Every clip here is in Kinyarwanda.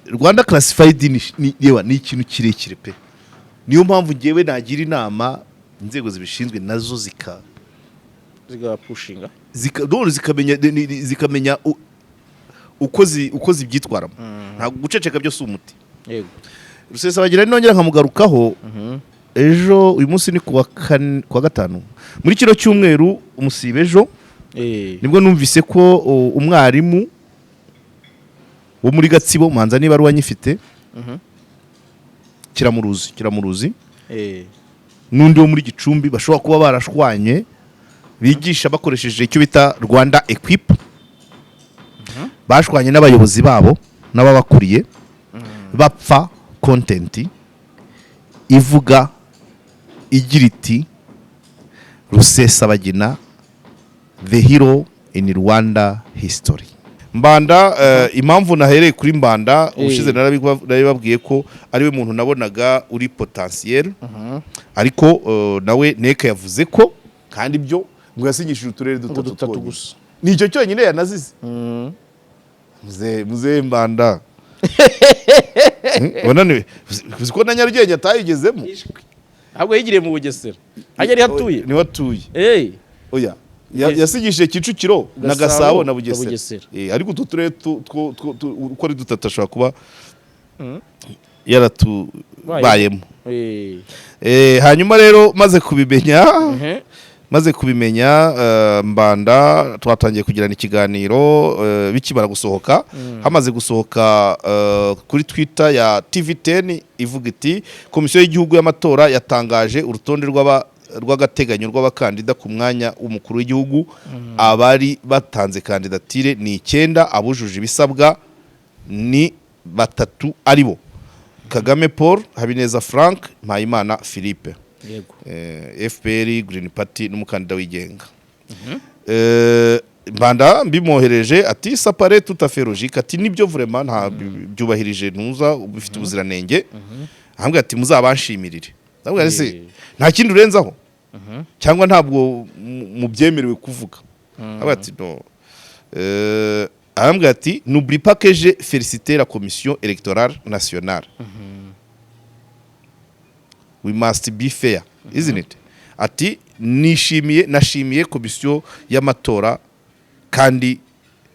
Rwanda Classified ni ikintu kirekire pe. Niyo mpamvu ngewe nagira inama inzego zibishinzwe nazo pushinga zikamenya uko zibyitwaramo. Ntabwo guceceka byose umuti. Yego. Rusesabagina nongera nkamugarukaho. Ejo uyu munsi ni kuwa gatanu. Muri kino cyumweru umusibe ejo. Nibwo numvise ko umwarimu wo muri Gatsibo manza niba ari wanyifite. Kiramuruzi. Nundi wo muri Gicumbi bashobora kuba barashwanye bigisha bakoresheje icyo bita Rwanda Equip. Bashwanye n'abayobozi babo n'ababakuriye bapfa content ivuga igira iti Rusesabagina the hero in Rwanda history. Mbanda impamvu nahereye kuri Mbanda ushize narabibabwiye ko ari we muntu nabonaga uri potentiel ariko nawe Neka yavuze ko kandi byo ngo yasinyishije uturere dutatu gusa. Nicyo cyonyine yanazize. Muze Mbanda. Bonane uziko na Nyarugenge atayigezemo. Ahubwo yigiriye mu Bugesera. Ajya ari hatuye. Ni watuye. Oya. Yasigishije Kicukiro na Gasabo na Bugesera. Ariko uturere uko ari dutatu ashobora kuba yaratubayemo. Hanyuma rero maze kubimenya Mbanda twatangiye kugirana ikiganiro bikibara gusohoka. Hamaze gusohoka kuri Twitter ya TV10 ivuga iti Komisiyo y'Igihugu y'Amatora yatangaje urutonde rw'agateganyo rw'abakandida ku mwanya w'umukuru w'igihugu. Abari batanze kandidatire ni 9, abujuje ibisabwa ni 3 aribo Kagame Paul, Habineza Frank, Mpayimana Philippe. Yego. FPR, Green Party n'umukandida wigenga. Mbanda mbimohereje ati sapare tout à fait logique ati nibyo vraiment nta byubahirije ntuza bifite ubuziranenge. Ahambwe ati muzabanshimirire. Ndabwo ese nta kindi urenzaho. Cyangwa ntabwo mubyemerewe kuvuga. Abati no. Ahambwe ati n'oublie pas que j'ai félicité la commission électorale nationale. We must be fair, isn't it? Ati nashimiye komisiyo y'amatora kandi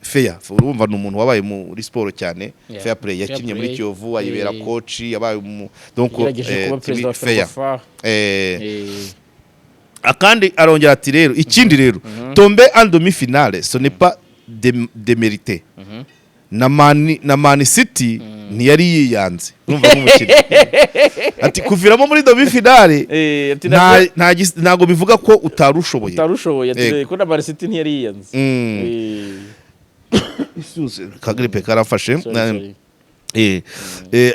fair. Urumva n'umuntu wabaye muri sport cyane, fair play yakinnye muri Kiyovu ayibera coach yabaye donc fair. Akandi arongera ati rero ikindi rero tomber en demi-finale ce n'est pas démérité. Na Man City ntiyari yiyanze urumva nk'umukino ati kuviramo muri demi-finale ntago bivuga ko utarushoboye ati ko na Man City ntiyari yiyanze kagripe karafashe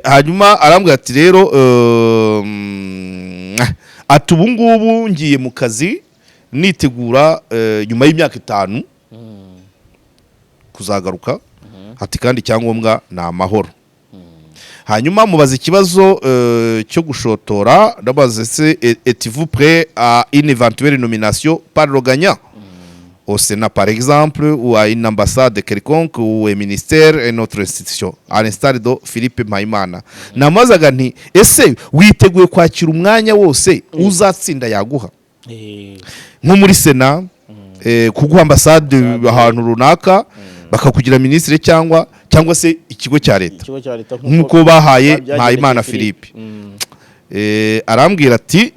hanyuma arambwira ati rero ati ubu ngubu ngiye mu kazi nitegura nyuma y'imyaka 5 kuzagaruka. Ati kandi cyangombwa na amahoro. Hanyuma mubaza ikibazo cyo gushotora ndabaza se êtes-vous prêt à une éventuelle nomination par le gagnant au Sénat par exemple ou à une ambassade quelconque ou un ministère et notre institution à l'instar de Philippe Mpayimana. Namazaga nti ese witeguye kwakira umwanya wose uzatsinda yaguha nko muri Sénat kuguha ambassade ahantu runaka bakakugira ministre cyangwa se ikigo cya leta nkuko bahaye Mpayimana Philippe. Arambwira ati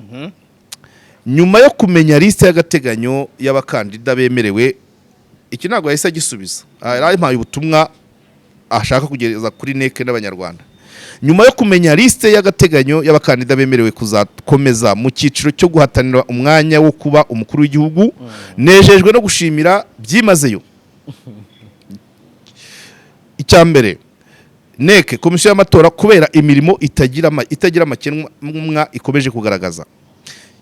nyuma yo kumenya liste y'agateganyo y'abakandida bemerewe iki ntago yahise agisubiza. Arampaye ubutumwa ashaka kugereza kuri Neke n'abanyarwanda. Nyuma yo kumenya liste y'agateganyo y'abakandida bemerewe kuzakomeza mu cyiciro cyo guhatanira umwanya wo kuba umukuru w'igihugu nejejwe no gushimira byimazeyo. Icyambere Neke komisiyo y'amatora kubera imirimo itagira amakemwa ikomeje kugaragaza.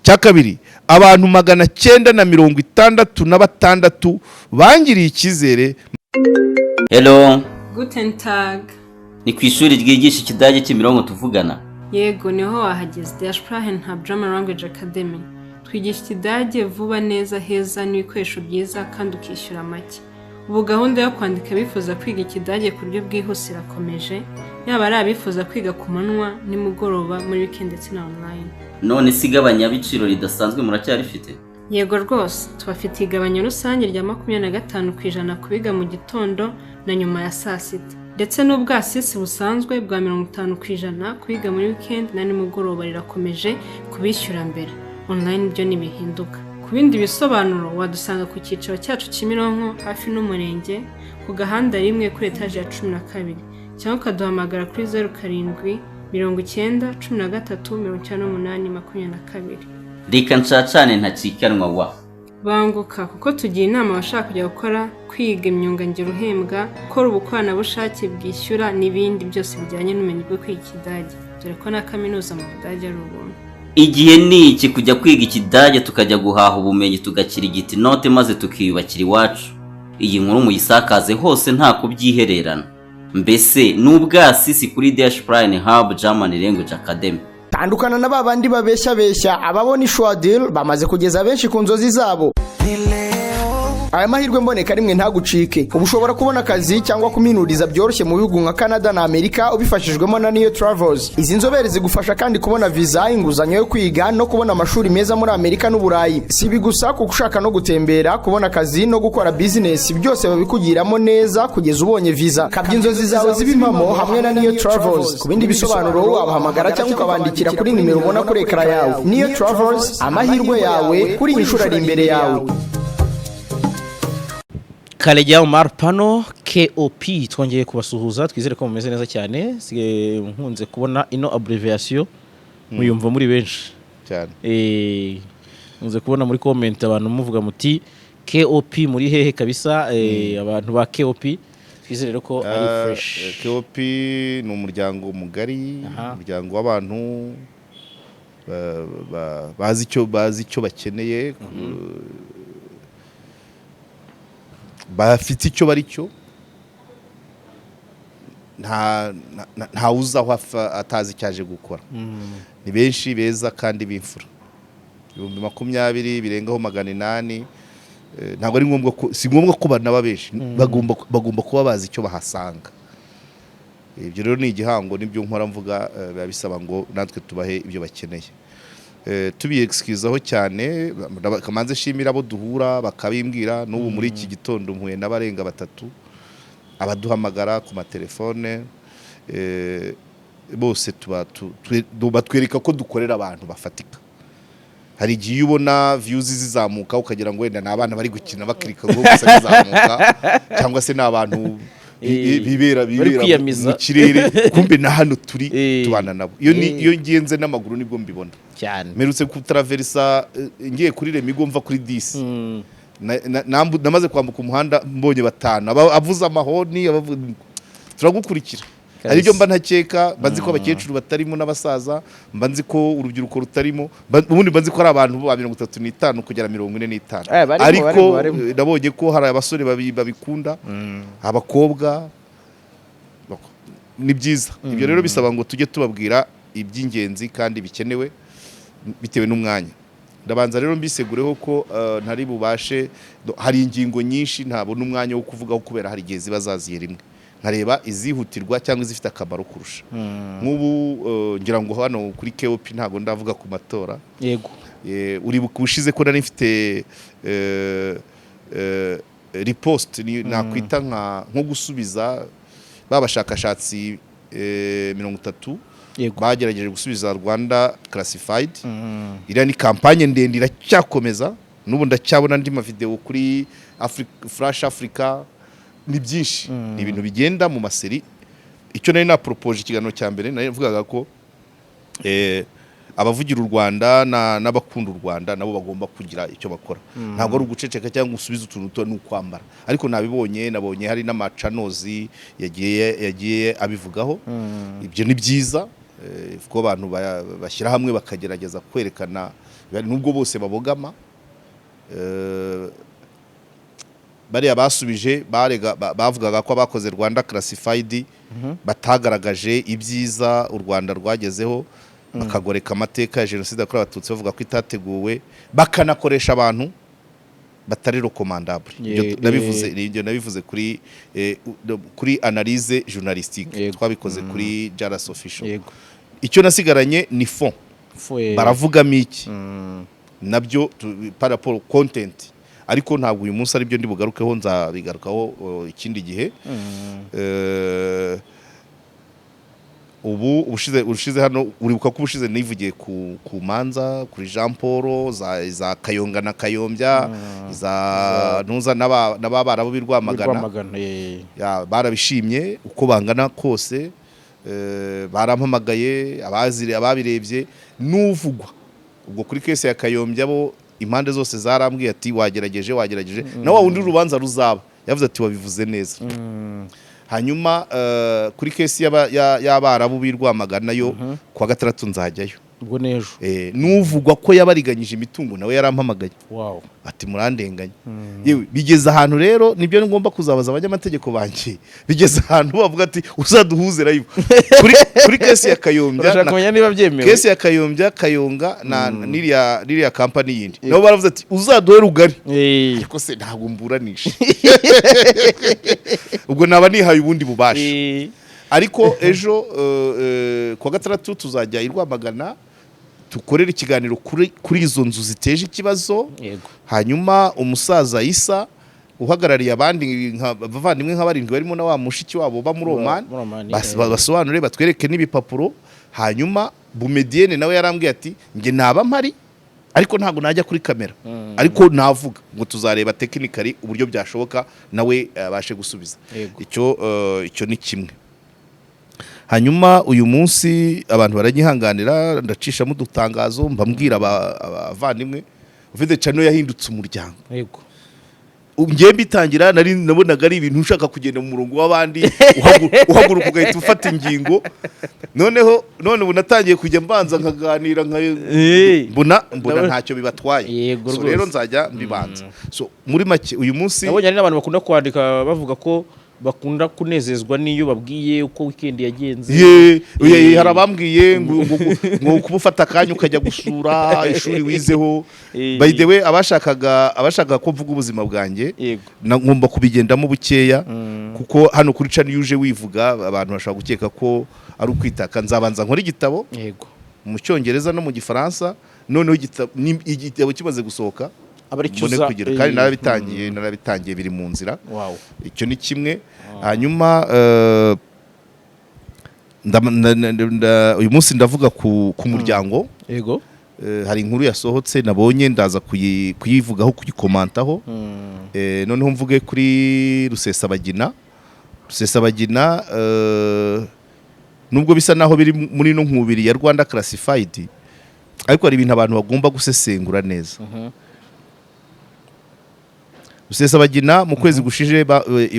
Cyakabiri abantu 966 bangiriye ikizere. Hello. Guten Tag. Ni kwishuri ryigisha ikidage cy'imirongo tuvugana. Yego niho wahageze Der Sprachen Hub Drama Language Academy. Twigisha ikidage vuba neza heza n'ibikoresho byiza kandi ukishyura make. Ubu gahunda yo kwandika abifuza kwiga ikidage ku buryo bwihuse irakomeje, yaba ari abifuza kwiga ku manywa nimugoroba muri weekend ndetse na online. none si igabanyabiciro ridasanzwe muracyarifite? Yego rwose, tubafitiye igabanya rusange rya 25% ku biga mu gitondo na nyuma ya saa sita, ndetse n'ubwasisi busanzwe bwa 50% ku biga muri weekend na nimugoroba rirakomeje kubishyura mbere. Online byo ntibihinduka. Ku bindi bisobanuro wadusanga ku cyiciro cyacu Kimironko hafi n'umurenge ku gahanda rimwe kuri etaje ya 12 cyangwa ukaduhamagara kuri 07 90 13 98 22. Reka ncacane ntacikanwa wa. Banguka kuko tugira inama abashaka kujya gukora kwiga imyuga ngiro uhembwa, gukora ubukoranabushake bwishyura n'ibindi byose bijyanye n'ubumenyi bwo kwiga ikidage, dore ko na kaminuza mu Budage ari ubuntu. Igihe ni iki kujya kwiga ikidage tukajya guhaha ubumenyi tugakirigita inote maze tukiyubakira iwacu. Iyi nkuru muyisakaze hose nta kubyihererana. Mbese n'ubwasisi kuri Dashprine Hub German Language Academy. Tandukana na babandi babeshya ababona ishwadil bamaze kugeza benshi ku nzozi zabo. Aya mahirwe mboneka rimwe ntagucike. Ubushobora kubona akazi cyangwa kuminuriza byoroshye mu bihugu nka Canada na Amerika ubifashijwemo na Neo Travels. Izi nzobere zigufasha kandi kubona visa, inguzanyo yo kwiga no kubona amashuri meza muri Amerika n'Uburayi. Si bigusa kuko ushaka no gutembera, kubona akazi no gukora business byose babikugiramo neza kugeza ubonye visa. Kabya inzozi zawe zibimamo hamwe na Neo Travels. Ku bindi bisobanuro wabahamagara cyangwa ukabandikira kuri nimero ubona kuri ekara yawe. Neo Travels, amahirwe yawe kuri inshuro ari imbere yawe. Karegeya Omar Pano KOP twongeye kubasuhuza, twizere ko mumeze neza cyane. Nkunze kubona ino abbreviation muyumva muri benshi cyane. Nkunze kubona muri comment abantu muvuga muti KOP muri hehe kabisa. Abantu ba KOP twizere ko ari fresh. KOP ni umuryango mugari, umuryango w'abantu bazi icyo bakeneye, bafite icyo bari cyo, nta uzaho atazi icyaje gukora. Ni benshi beza kandi b'imfura, 20 birengaho 800. Ntabwo ari ngombwa ko, si ngombwa ko banaba benshi, bagomba kuba bazi icyo bahasanga. Ibyo rero ni igihango, nibyo nkora mvuga, biba bisaba ngo natwe tubahe ibyo bakeneye. Tubiexcuseaho cyane, kamanze shimira abo duhura bakabimbwira. N'ubu muri iki gitondo mpuye n'abarenga 3 abaduhamagara ku matelefone, bose batwereka ko dukorera abantu bafatika. Hari igihe ubona views zizamuka ukagira ngo wenda n'abana bari gukina bakirika ngo gusa zizamuka, cyangwa se n'abantu bibera mu kirere, kumbe na hano turi tubana nabo. Iyo ngenze n'amaguru nibwo mbibona cyane. Merutse kutraversa ngiye kuri Remigo mva kuri 10, namaze kwambuka umuhanda mbonye 5 avuza amahoni, turagukurikira. Hari ibyo mba ntakeka, mbanzi ko abakecuru batarimo n'abasaza, mbanzi ko urubyiruko rutarimo, ubundi mbanzi ko ari abantu ba 35 kugera 45. Ariko nabonye ko hari abasore babikunda, abakobwa. Ni byiza. Ibyo rero bisaba ngo tujye tubabwira iby'ingenzi kandi bikenewe bitewe n'umwanya. Ndabanza rero mbisegureho ko ntari bubashe, hari ingingo nyinshi ntabona umwanya wo kuvugaho kubera hari igihe ziba zaziye rimwe. Nkareba izihutirwa cyangwa izifite akamaro kurusha. Nk'ubu ngira ngo hano kuri KOP ntago ndavuga ku matora. Yego. Uri bushize ko nari mfite repost, nakwita nko gusubiza babashakashatsi 30 bagerageje gusubiza Rwanda Classified. Iriya ni kampanye ndende iracyakomeza, n'ubu ndacyabona ndi ma video kuri Flash Africa. Ni byinshi, ni ibintu bigenda mu maseri. Icyo nari na propose ikiganiro cya mbere nari mvugaga ko abavugira u Rwanda n'abakunda u Rwanda nabo bagomba kugira icyo bakora. Ntabwo ari uguceceka cyangwa gusubiza utuntu to n'ukwambara. Ariko nabonye hari n'amacanozi yagiye abivugaho. Ibyo ni byiza, ko abantu bashyira hamwe bakagerageza kwerekana, nubwo bose babogama. Bariya basubije bavugaga ko abakoze Rwanda Classified batagaragaje ibyiza u Rwanda rwagezeho, bakagoreka amateka ya Jenoside yakorewe Abatutsi, bavuga ko itateguwe, bakanakoresha abantu batari recommandable. Ibyo nabivuze kuri analyse journalistique twabikoze kuri Jaras Official. Icyo nasigaranye ni fond baravugamo iki nabyo par rapport content, ariko ntabwo uyu munsi ari byo ndi bugarukeho, nzabigarukaho ikindi gihe. Ubu ushize hano uribuka ko ubushize nivugiye ku manza kuri Jean Paul za Kayonga na Kayombya za ntuza n'ababara bo birwamagana barabishimye uko bangana kose, barampamagaye ababirebye n'uvugwa ubwo kuri kese ya Kayombya bo impande zose zarambwiye ati wagerageje na wa wundi urubanza ruzaba yavuze ati wabivuze neza. Hanyuma kuri kesi y'abarabu birwamagana yo kwa gatandatu nzajyayo ubwo nejo. N'uvugwa ko yabariganyije imitungo nawe yarampamagaye ati murandenganya. Yewe bigeze ahantu rero nibyo ngomba kuzabaza abanyamategeko banjye, bigeze ahantu bavuga ati uzaduhuze live kuri kesi ya Kayombya kesi ya Kayombya Kayonga na niriya company yindi nabo baravuze ati uzaduhe rugari, ariko se ntabwo mburanisha ubwo naba nihaye ubundi bubasha. Ariko ejo kwa gatandatu tuzajya irwamagana tukorera ikiganiro kuri izo nzu ziteje ikibazo. Hanyuma umusaza Isa uhagarariye abandi bavandimwe nk'abarindwi barimo na wa mushiki wabo ba muri Oman basobanure batwereke n'ibipapuro. Hanyuma Bumedienne nawe yarambwiye ati nge naba mpari ariko ntabwo najya kuri kamera, ariko navuga ngo tuzareba technically uburyo byashoboka nawe abashe gusubiza. Icyo ni kimwe. Hanyuma uyu munsi abantu baranyihanganira ndacishamo udutangazo mbambwira abavandimwe ufite channel yahindutse umuryango. Ngiye bitangira nabonaga ari ibintu ushaka kugenda mu murongo w'abandi uhaguruka ugahita ufata ingingo. None ubu natangiye kujya mbanza nkaganira mbona ntacyo bibatwaye. So rero nzajya mbibanza. So muri make uyu munsi nabonye ari n'abantu bakunda kwandika bavuga ko bakunda kunezezwa niyo babwiye uko weekend yagenze. Hari abambwiye ngo kubufata akanya ukajya gusura ishuri wizeho. By the way abashaka ko mvuga ubuzima bwanjye ngomba kubigendamo bukeya kuko hano kuri channel yuje wivuga abantu bashaka gukeka ko ari ukwitaka. Nzabanza nkora igitabo mu Cyongereza no mu Gifaransa, noneho igitabo kimaze gusohoka kandi narabitangiye biri mu nzira. Icyo ni kimwe. Hanyuma uyu munsi ndavuga ku muryango. Hari inkuru yasohotse nabonye ndaza kuyivugaho kuyikomantaho. Noneho mvuge kuri Rusesabagina nubwo bisa naho biri muri no nkubiri ya Rwanda Classified, ariko hari ibintu abantu bagomba gusesengura neza. Rusesabagina mu kwezi gushije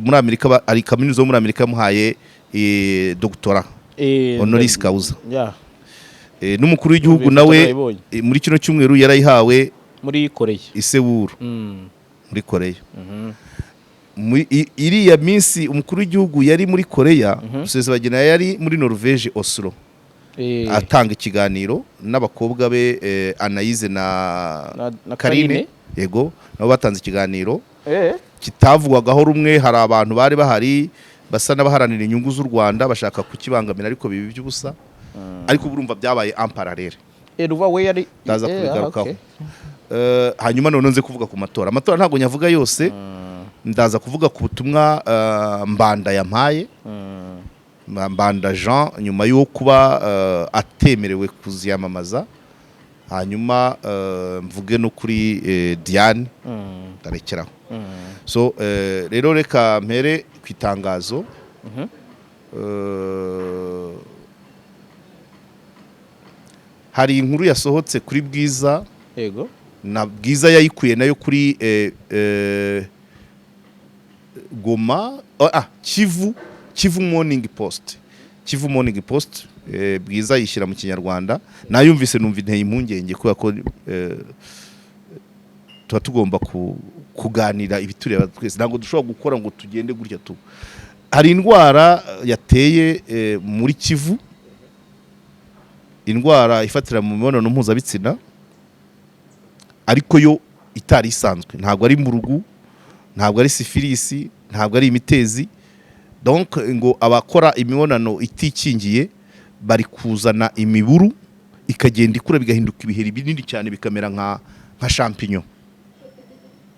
muri Amerika ari kaminuza yo muri Amerika muhaye doctora honoris causa. N'umukuru w'igihugu nawe muri kino cyumweru yarayihawe muri Korea Seoul muri Korea. Iriya minsi umukuru w'igihugu yari muri Korea, Rusesabagina yari muri Norvège Oslo atanga ikiganiro n'abakobwa be Anaïse na Karine. Nabo batanze ikiganiro kitavugwagaho rumwe. Hari abantu bari bahari basa n'abaharanira inyungu z'u Rwanda bashaka kukibangamira ariko bibi by'ubusa. Ariko burumva byabaye en parallel. Ndaza kubigarukaho. Hanyuma none nze kuvuga ku matora ntabwo nyavuga yose. Ndaza kuvuga ku butumwa Mbanda yampaye, Mbanda Jean nyuma yo kuba atemerewe kuziyamamaza. Hanyuma mvuge no kuri Diane ndarekeraho. So rero reka mpere ku itangazo. Hari inkuru yasohotse kuri Bwiza. Na Bwiza yayikuye nayo kuri Goma Kivu Morning Post. Bwiza yishyira mu Kinyarwanda. Nayumvise numva inteye impungenge kubera ko tuba tugomba kuganira ibitureba twese. Ntabwo dushobora gukora ngo tugende gutya tu. Hari indwara yateye muri Kivu, indwara ifatira mu mibonano mpuzabitsina, ariko yo itari isanzwe, ntabwo ari murugu, ntabwo ari sifilisi, ntabwo ari imitezi. Donc ngo abakora imibonano itikingiye bari kuzana imiburu ikagenda ikura bigahinduka ibiheri binini cyane bikamera nka champignon.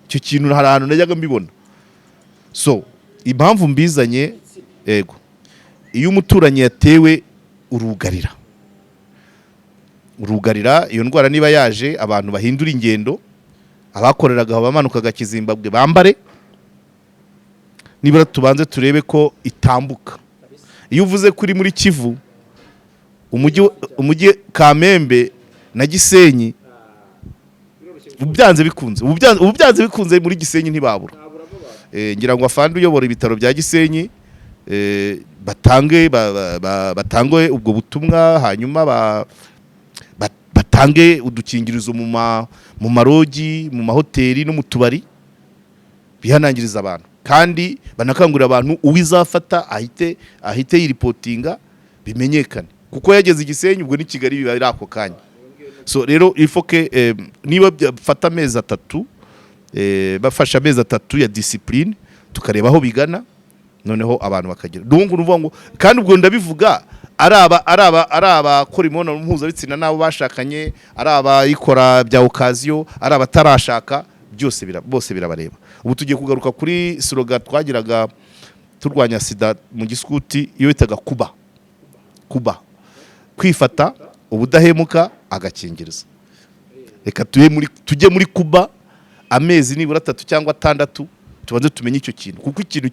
Icyo kintu hari ahantu najyaga mbibona. So impamvu mbizanye, ego, iyo umuturanyi yatewe urugarira iyo ndwara niba yaje, abantu bahindura ingendo, abakoreraga bamanukaga Kizimbabwe bambare, nibura tubanze turebe ko itambuka. Iyo uvuze kuri muri Kivu, umujyi Kamembe na Gisenyi, ubyanze bikunze muri Gisenyi ntibabura. Ngira ngo afande uyobora ibitaro bya Gisenyi batange ubwo butumwa, hanyuma batange udukingirizo mu marogi, mu mahoteli no mu tubari, bihanangiriza abantu, kandi banakangurira abantu uwizafata ahite yiripotinga bimenyekane, kuko yageze Gisenyi ubwo ni Kigali biba ari ako kanya. So rero ifoke niba bafata amezi 3, bafasha amezi 3 ya discipline, tukareba aho bigana, noneho abantu bakagira nuvuga ngo, kandi ubwo ndabivuga ari abakora imibonano mpuzabitsina nabo bashakanye, ari abayikora bya occasion, ari abatarashaka, bose birabareba. Ubu tugiye kugaruka kuri slogan twagiraga turwanya sida mu giskuti, iyo bitaga kuba kwifata, ubudahemuka, agakingirizo. Reka tujye muri kuba amezi nibura 3 cyangwa 6, tubanze tumenye icyo kintu, kuko ikintu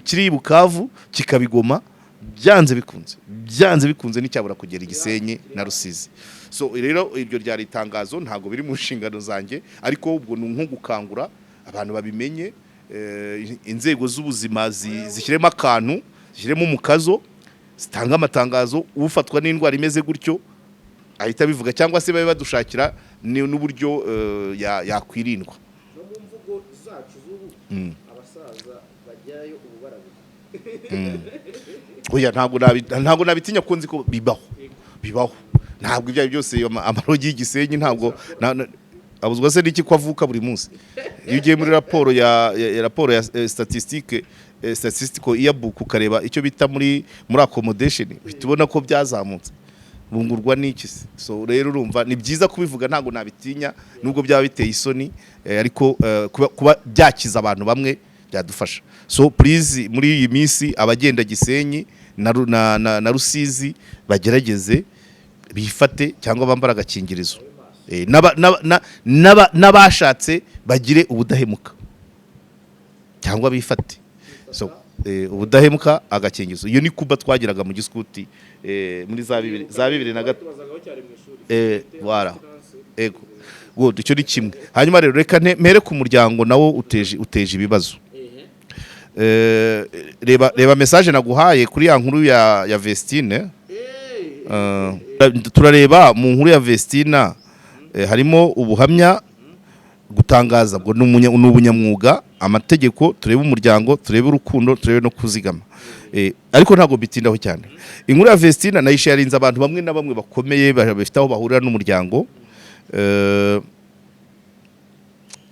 kiri Bukavu kikabigoma, byanze bikunze n'icyabura kugera Gisenyi na Rusizi. So rero ibyo ryari itangazo, ntago biri mu nshingano zanjye, ariko ubwo nko gukangura abantu babimenye, inzego z'ubuzima zishyiremo akantu, zishyiremo umukazo, zitanga amatangazo, ufatwa n'indwara imeze gutyo ahita bivuga, cyangwa se babe badushakira n'uburyo yakwirindwa. No mu mvugo zacu z'ubu abasaza bajyayo ububarabe. Oya, ntabwo nabitinya ko nzi ko bibaho. Ntabwo ibyo byose amarogi y'Igisenyi ntabwo abuzwa se n'iki ko avuka buri munsi. Iyo ugiye muri raporo ya statistical yearbook ukareba icyo bita muri accommodation, bitubona ko byazamutse. Bungurwa n'iki se? So rero urumva ni byiza kubivuga, ntabwo nabitinya, nubwo byaba biteye isoni, ariko kuba byakiza abantu bamwe byadufasha. So please, muri iyi minsi abagenda Gisenyi na Rusizi bagerageze bifate, cyangwa bambara agakingirizo, n'abashatse bagire ubudahemuka, cyangwa bifate. So ubudahemuka, agakingirizo. Iyo ni kuba twagiraga mu giskuti muri za 2003. Wara ego good, icyo ni kimwe. Hanyuma rero reka mpere ku muryango nawo uteje ibibazo. Reba message naguhaye kuri ya nkuru ya Vestine. Turareba mu nkuru ya Vestina, harimo ubuhamya gutangaza bwo n'ubunyamwuga, amategeko, turebe umuryango, turebe urukundo, turebe no kuzigama. Ariko ntago bitindaho cyane. Inkuru ya Vestina nayishe yarinze abantu bamwe na bamwe bakomeye bafite aho bahurira n'umuryango.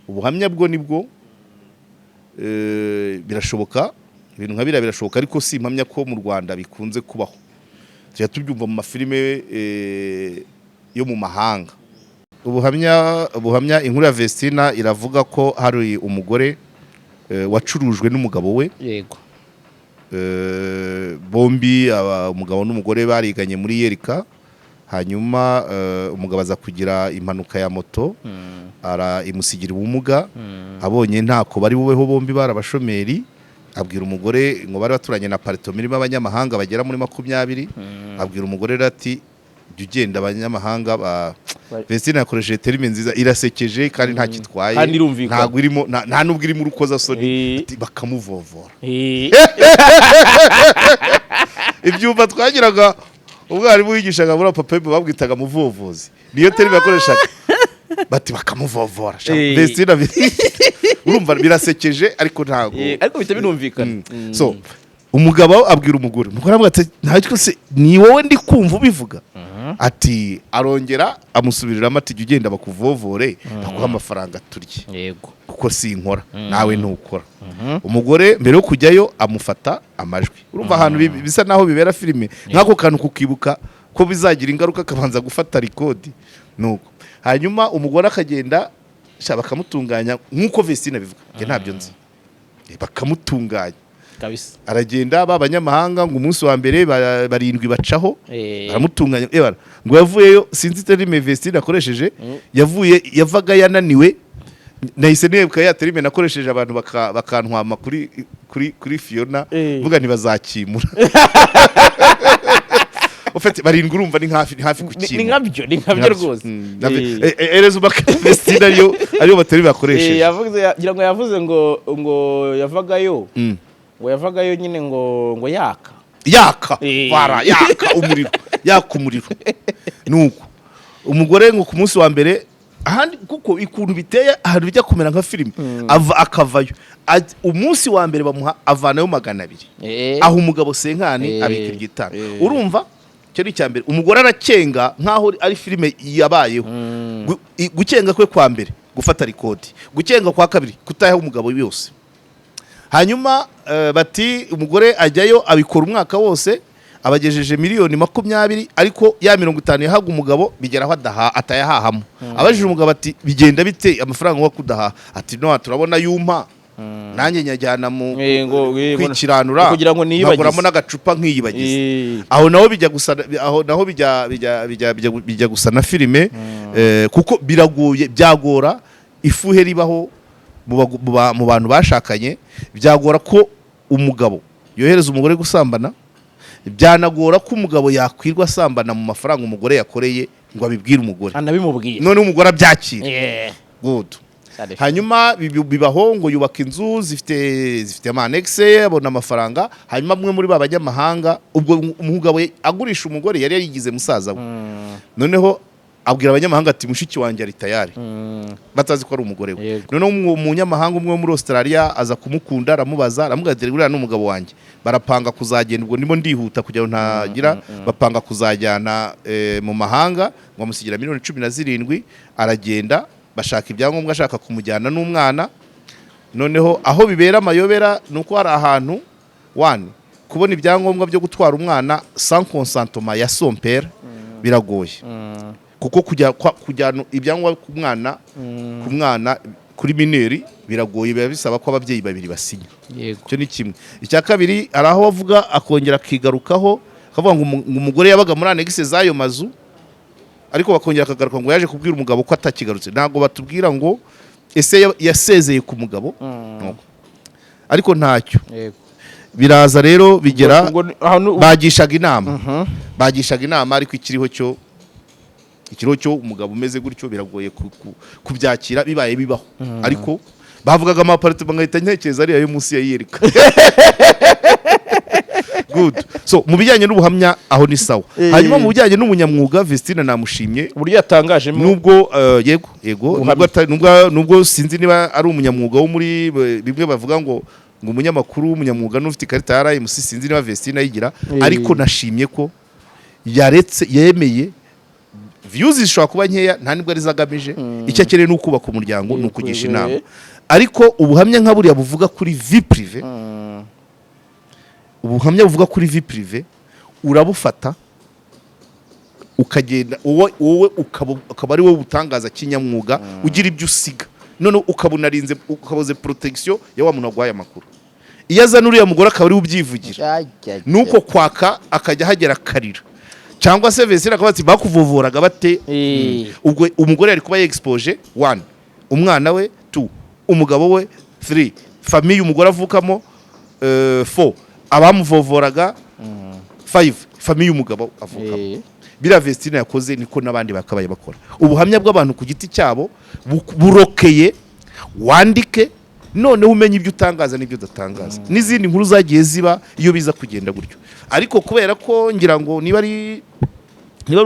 Ubuhamya bwo nibwo birashoboka, ibintu nka birashoboka, ariko si impamya ko mu Rwanda bikunze kubaho. Tubyumva mu mafilime yo mu mahanga. Ubuhamya inkuru ya Vestina iravuga ko hari umugore wacurujwe n'umugabo we. Yego. Bombi umugabo n'umugore bariganye muri Yerika, hanyuma umugabo aza kugira impanuka ya moto, imusigira ubumuga, abonye ntako bari bubeho, bombi barabashomeri, abwira umugore ngo bari baturanye na parito mirimo abanyamahanga bagera muri 20, abwira umugore ati jya ugenda, abanyamahanga Vestina yakoresheje terime nziza, irasekeje kandi nta kitwaye, ntabwo irimo, nta nubwo irimo urukoza soni, bakamuvovora. Ibyumba twagiraga umwarimu wigishaga muri papa babwitaga muvovozi, niyo terime yakoreshaga, bati bakamuvovora. Vestina urumva birasekeje, ariko ntago, ariko bita binumvikana. So umugabo abwira umugore avuga ati ntacyo se ni wowe ndi kumva ubivuga. ati arongera amusubiriramo ati jya ugenda bakuvovore baguha amafaranga turye yego kuko sinkora nawe ntukora umugore mbere yo kujyayo amufata amajwi urumva ahantu bisa naho bibera filime nk'ako kantu kukibuka ko bizagira ingaruka akabanza gufata rikodi nuko hanyuma umugore akagenda bakamutunganya nk'uko Vestine abivuga njye ntabyo nzi bakamutunganya kabisa aragenda b'abanyamahanga ngo umunsi wa mbere barindwi bacaho baramutunganya ngo yavuyeyo sinzi terime Vestine akoresheje yavaga yananiwe nahise nibuka ya terime nakoresheje abantu bakantwama kuri Fiona vuga ntibazakimura ufite barindwi urumva ni hafi kukimura ni nkabyo rwose erezo Vestine ariyo batari bakoresheje ngira ngo yavuze ngo yavagayo ngo yavagayo nyine ngo yaka umuriro nuko umugore ngo ku munsi wa mbere ahandi kuko ikuntu biteye ahantu bijya kumera nka filime akavayo umunsi wa mbere bamuha avanayo 200 aho umugabo senkani abika igitano urumva cyo ni cyambere umugore aracenga nkaho ari filime yabayeho gucenga kwe kwa mbere gufata rikodi gucenga kwa kabiri kutayaho umugabo yose hanyuma bati umugore ajyayo abikora umwaka wose abagejeje miliyoni 20 ariko ya 50 yahaga umugabo bigeraho atayahahamo abajije umugabo ati bigenda bite amafaranga wo kudaha ati no turabona yumpa nanjye nyajyana mu kwikiranura kugira ngo naguramo n'agacupa nkiyibagize aho naho bijya gusa aho naho bijya gusa na filime kuko biragoye byagora ifuhe ribaho mu bantu bashakanye byagora ko umugabo yohereza umugore gusambana byanagora ko umugabo yakwirwa asambana mu mafaranga umugore yakoreye ngo abibwire umugore anabimubwiye none umugore abyakira good hanyuma bibaho ngo yubaka inzu zifite amanexe abona amafaranga hanyuma mwe muri babanyamahanga ubwo umugabo agurisha umugore yari yarigize musaza we noneho abwira abanyamahanga ati mushiki wanjye ari tayari batazi ko ari umugore we noneho umunyamahanga umwe muri Australia aza kumukunda aramubaza aramugatira uriya n'umugabo wanjye barapanga kuzagenda ubwo ndimo ndihuta kugira ntagira bapanga kuzajyana mu mahanga ngo amusigira miliyoni 17 aragenda bashaka ibyangombwa ashaka kumujyana n'umwana noneho aho bibera amayobera nuko hari ahantu kubona ibyangombwa byo gutwara umwana sans consentement ya son père biragoye kuko kujyana ibyangombwa ku mwana kuri mineri biragoye biba bisaba ko ababyeyi babiri basinya cyo ni kimwe icya kabiri ari aho bavuga akongera akigarukaho akavuga ngo umugore yabaga muri anexe z'ayo mazu ariko bakongera akagaruka ngo yaje kubwira umugabo ko atakigarutse ntago batubwira ngo ese yasezeye ku mugabo ariko ntacyo biraza rero bigera bagishaga inama ariko ikiriho cyo umugabo umeze gutyo biragoye kubyakira bibaye bibaho ariko bavugaga amapartement ngahita ntekereza ari ayo munsi yayereka good so mu bijyanye n'ubuhamya aho ni sawa hanyuma mu bijyanye n'umunyamwuga Vestine namushimye uburyo yatangajemo nubwo nubwo sinzi niba ari umunyamwuga wo muri bimwe bavuga ngo umunyamakuru w'umunyamwuga n'ufite ikarita ya RMC sinzi niba Vestine ayigira ariko nashimye ko yemeye views zishobora kuba nkeya nta nibwo ari zagamije icyo akeneye ni ukubaka umuryango ni ukugisha inama ariko ubuhamya nka buriya buvuga kuri vie prive ubuhamya buvuga kuri vie prive urabufata ukagenda wowe ukaba ari wowe ubutangaza kinyamwuga ugira ibyo usiga none ukabunarinze ukaboze protection ya wa muntu wagwaye amakuru iyo azana uriya mugore akaba ari ubyivugira nuko kwaka akajya hagera karira cyangwa se Vestine akaba ati bakuvovoraga bate ubwo umugore yari kuba exposure 1 umwana we 2 umugabo we 3 famille umugore avukamo 4 abamuvovoraga 5 famille umugabo avukamo bira Vestine yakoze niko nabandi bakabaye bakora ubuhamya bw'abantu ku giti cyabo burokeye wandike none umenye ibyo utangaza n'ibyo udatangaza n'izindi nkuru zagiye ziba iyo biza kugenda gutyo ariko kubera ko ngira ngo niba ari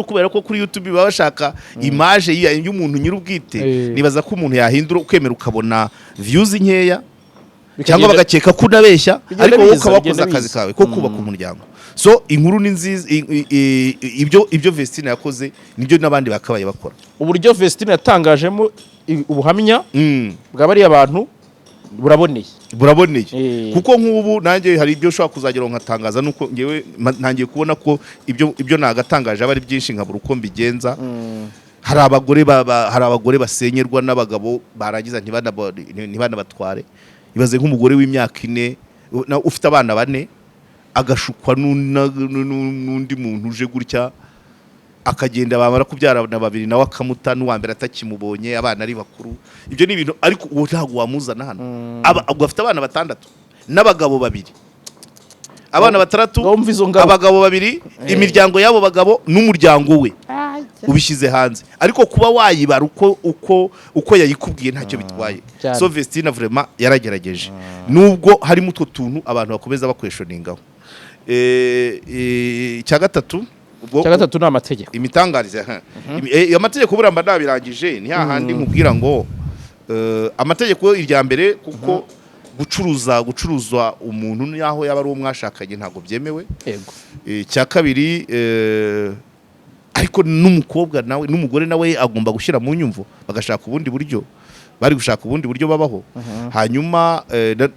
kubera ko kuri YouTube baba bashaka image y'umuntu nyir'ubwite nibaza ko umuntu yahindura ukemera ukabona views nkeya cyangwa bagakeka ko unabeshya ariko wowe ukaba wakoze akazi kawe ko kubaka umuryango so inkuru ni nziza, ibyo Vestine yakoze nibyo n'abandi bakabaye bakora. uburyo Vestine yatangajemo ubuhamya bw'abariya abantu buraboneye kuko nk'ubu nanjye hari ibyo ushobora kuzagera nkatangaza nuko ngewe ntangiye kubona ko ibyo nagatangaje aba ari byinshi nkabura uko mbigenza. hari abagore basenyerwa n'abagabo barangiza ntibanabatware. Ibaze nk'umugore w'imyaka 4 ufite abana 4 agashukwa n'undi muntu uje gutya akagenda bamara kubyara na 2 nawe akamuta n'uwa mbere atakimubonye abana ari bakuru. Ibyo ni ibintu ariko uwo ntago wamuzana hano. Afite abana 6 n'abagabo 2, abana 3, abagabo 2, imiryango yabo bagabo n'umuryango we ubishyize hanze. Ariko kuba wayibara uko yayikubwiye ntacyo bitwaye. So Vestine vraiment yaragerageje nubwo harimo utwo tuntu abantu bakomeza bakweshoningaho. Cya gatatu ni amategeko, imitangarize. Amategeko buramba ndabirangije ni hahandi nkubwira ngo amategeko irya mbere kuko gucuruzwa umuntu yaho yaba ari umwashakanye ntago byemewe. Yego. Cya kabiri ariko n'umukobwa nawe n'umugore nawe agomba gushyira mu nyumvo bagashaka ubundi buryo babaho. Hanyuma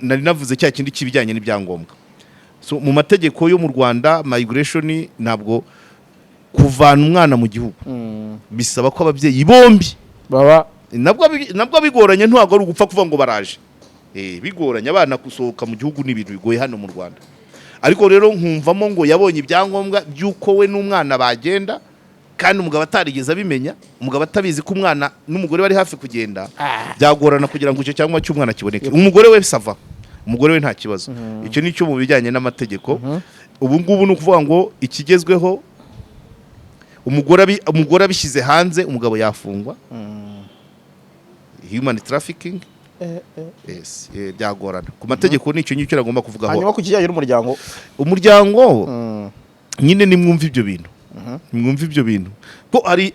nari navuze cya kindi kibijyanye n'ibyangombwa. So mu mategeko yo mu Rwanda migration ntabwo kuvana umwana mu gihugu bisaba ko ababyeyi bombi baba nabwo bigoranye ntabwo ari ugupfa kuva ngo baraje. Bigoranye abana gusohoka mu gihugu n'ibintu bigoye hano mu Rwanda. Ariko rero nkumvamo ngo yabonye ibyangombwa by'uko we n'umwana bagenda kandi umugabo atarigeze abimenya, umugabo atabizi ko umwana n'umugore bari hafi kugenda, byagorana kugira ngo icyo cyangwa cy'umwana kiboneke. Umugore we sava, umugore we nta kibazo. Icyo nicyo mu bijyanye n'amategeko. Ubu ngubu ni ukuvuga ngo ikigezweho umugore abishyize hanze umugabo yafungwa. Human trafficking. Yes, byagorana. Ku mategeko nicyo nyicyo agomba kuvugaho. Hanyuma ku kijyanye n'umuryango. Umuryango nyine nimwumva ibyo bintu. Mwumva ibyo bintu ko hari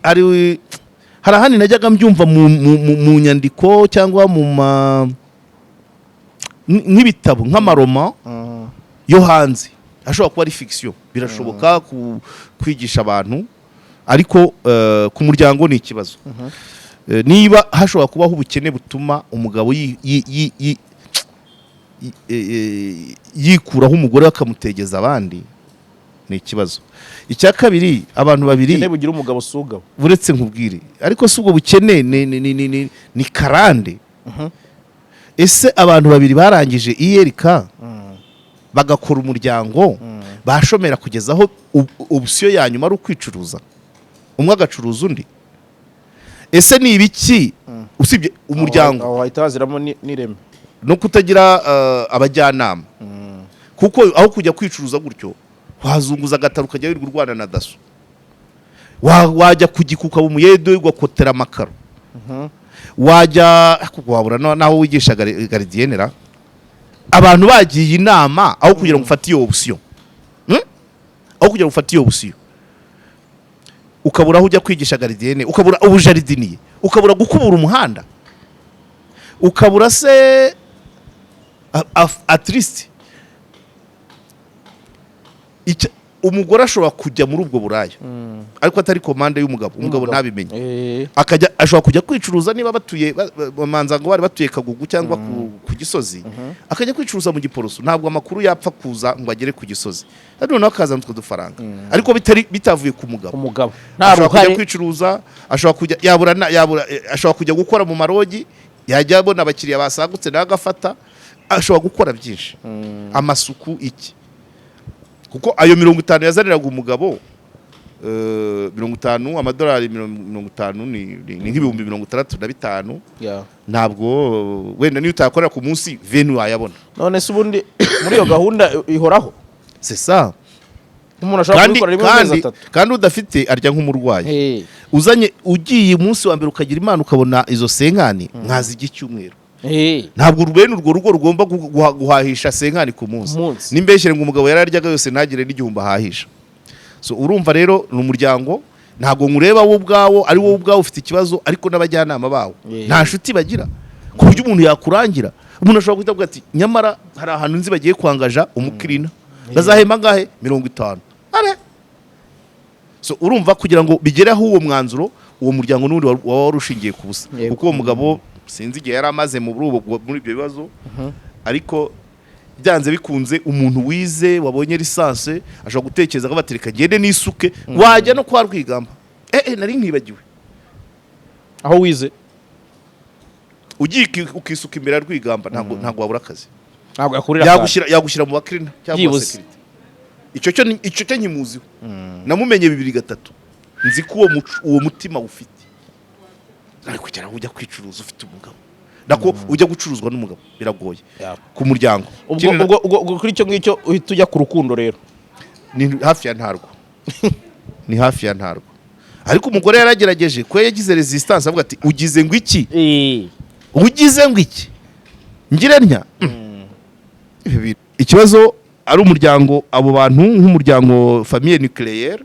ahandi najyaga mbyumva mu nyandiko cyangwa nk'ibitabo nk'amaroma yo hanze ashobora kuba ari fiction. Birashoboka kwigisha abantu ariko ku muryango ni ikibazo. Niba hashobora kubaho ubukene butuma umugabo yikuraho umugore akamutegeza abandi ni ikibazo. Icya kabiri abantu babiri bugira umugabo suga buretse nkubwire ariko si ubwo bukene ni karande. Ese abantu babiri barangije iyerika bagakora umuryango bashomera kugezaho option ya nyuma ari ukwicuruza umwe agacuruza undi. Ese ni ibiki usibye umuryango aho hahita haziramo n'ireme no kutagira abajyanama kuko aho kujya kwicuruza gutyo wazunguza agataro ukajya wirirwa urwana na daso wajya kugikuka mu muyedo ugakotera amakaro wajya wabura naho wigisha gardienera abantu bagiye inama aho kugira ngo ufate iyo option ukabura aho ujya kwigisha gardienne ukabura ubujardinier ukabura gukubura umuhanda ukabura se at least umugore ashobora kujya muri ubwo buraya ariko atari komande umugabo ntabimenye akajya ashobora kujya kwicuruza niba batuye bamanza ngo bari batuye Kagugu cyangwa ku Gisozi akajya kwicuruza mu Giporoso ntabwo amakuru yapfa kuza ngo agere ku Gisozi noneho akaza mutwe dufaranga ariko bitavuye ku mugabo ashobora kujya kwicuruza ashobora kujya ashobora kujya gukora mu marogi yajya abona abakiriya basagutse n'agafata ashobora gukora byinshi amasuku iki kuko ayo 50 yazaniraga umugabo 50 amadolari 50 ni nk'ibihumbi 65 ntabwo wenda niyo utakorera ku munsi venu wayabona. None se ubundi muri iyo gahunda ihoraho c'est ça umuntu ashobora kubikora rimwe mu mezi 3 kandi udafite arya nk'umurwayi uzanye ugiye umunsi wa mbere ukagira imana ukabona izo senkani nkazi igicyumweru ntabwo urwo rugo rugomba guhahisha senkani ku munsi nimbeshyire ngo umugabo yararyaga yose ntagire n'igihumbi ahahisha. So urumva rero ni umuryango ntabwo nkureba wowe ubwawo ari wowe ubwawo ufite ikibazo ariko n'abajyanama bawo nta nshuti bagira ku buryo umuntu yakurangira umuntu ashobora guhita avuga ati nyamara hari ahantu nzi bagiye kwangaja umukirina bazahemba ngahe 50. So urumva kugira ngo bigereho uwo mwanzuro uwo muryango n'undi wari ushingiye ku busa kuko uwo mugabo sinzi igihe yari amaze muri ibyo bibazo ariko byanze bikunze umuntu wize wabonye lisanse ashobora gutekereza ko batereka gende n'isuke wajya no kwa Rwigamba nari nkibagiwe aho wize ugiye ukisuka imbere ya Rwigamba ntabwo wabura akazi ntabwo yakurira yagushyira mu bakirina cyangwa security icyo cyo nkimuziho namumenye 2-3 nzi ko uwo mutima ufite ariko cyane ujya kwicuruza ufite umugabo nako ujya gucuruzwa n'umugabo biragoye ku muryango ubwo kuri icyo ngicyo uhita ujya ku rukundo rero ni hafi ya ntarwo ni hafi ya ntarwo ariko umugore yaragerageje ko yagize resistance avuga ati ugize ngo iki ugize ngo iki ngire ntya ikibazo ari umuryango abo bantu nk'umuryango famille nucléaire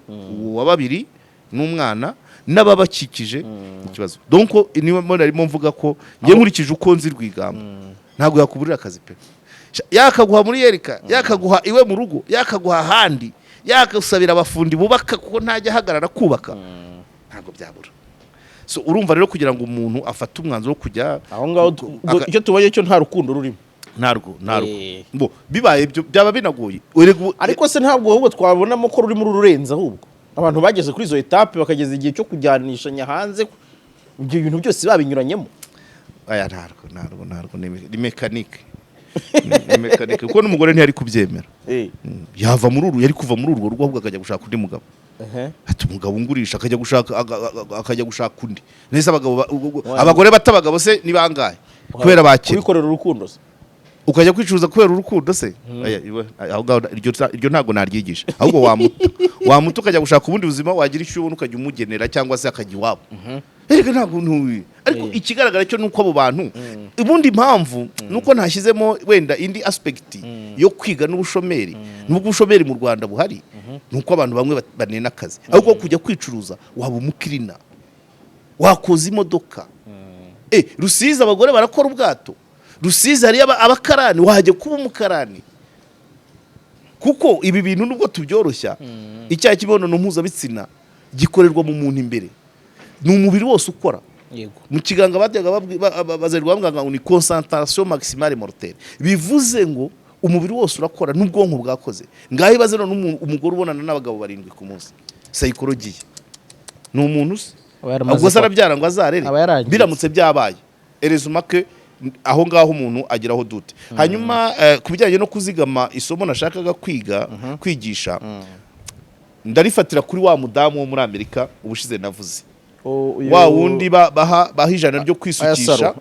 wa babiri n'umwana n'ababakikije ikibazo donc niba narimo mvuga ko ngiye nkurikije uko nzi Rwigamba ntabwo yakuburira akazi pe yakaguha muri Yerika yakaguha iwe mu rugo yakaguha handi yakasabira abafundi bubaka kuko ntajya hagarara kubaka ntabwo byabura so urumva rero kugira ngo umuntu afate umwanzuro wo kujya aho ngaho icyo tubaye cyo nta rukundo rurimo narwo mbo bibaye byo byaba binagoye ariko se ntabwo ahubwo twabonamo ko ruri muri rurenza ahubwo abantu bageze kuri izo etape bakageza igihe cyo kujyanishanya hanze ibyo bintu byose babinyuranyemo aya ntarwo ni mekanike ni mekanike kuko n'umugore ntiyari kubyemera yava muri uru yari kuva muri urwo rugo ahubwo akajya gushaka undi mugabo ati umugabo ungurisha akajya gushaka undi nese abagore batabagabo se ni bangahe kubera bakira kwikorera urukundo se ukajya kwicuruza kubera urukundo se iryo ntago naryigisha ahubwo wamuta ukajya gushaka ubundi buzima wagira icyo ubona ukajya umugenera cyangwa se akajya iwabo ariko ntabwo ntubi ariko ikigaragara cyo nuko abo bantu ubundi impamvu nuko ntashyizemo wenda indi aspect yo kwiga n'ubushomeri nubwo ubushomeri mu Rwanda buhari nuko abantu bamwe banena akazi ahubwo kujya kwicuruza waba umukirina wakoza imodoka Rusizi abagore barakora ubwato Rusizi hari abakarani wajya kuba umukarani kuko ibi bintu nubwo tubyoroshya icyaha cy'imibonano mpuzabitsina gikorerwa mu muntu imbere ni umubiri wose ukora mu kiganga batyaga bazerwa bamwanga ngo ni concentration maximale mortelle bivuze ngo umubiri wose urakora n'ubwonko bwakoze ngaho ibaze none umugore ubonana n'abagabo 7 ku munsi psychology ni umuntu ubwo sarabyara ngo azarere biramutse byabaye erezumake aho ngaho umuntu agiraho dute hanyuma kubijyanye no kuzigama isomo nashakaga kwigisha ndarifatira kuri wa mudamu wo muri Amerika ubushize navuze wa wundi baha ijana ryo kwisukisha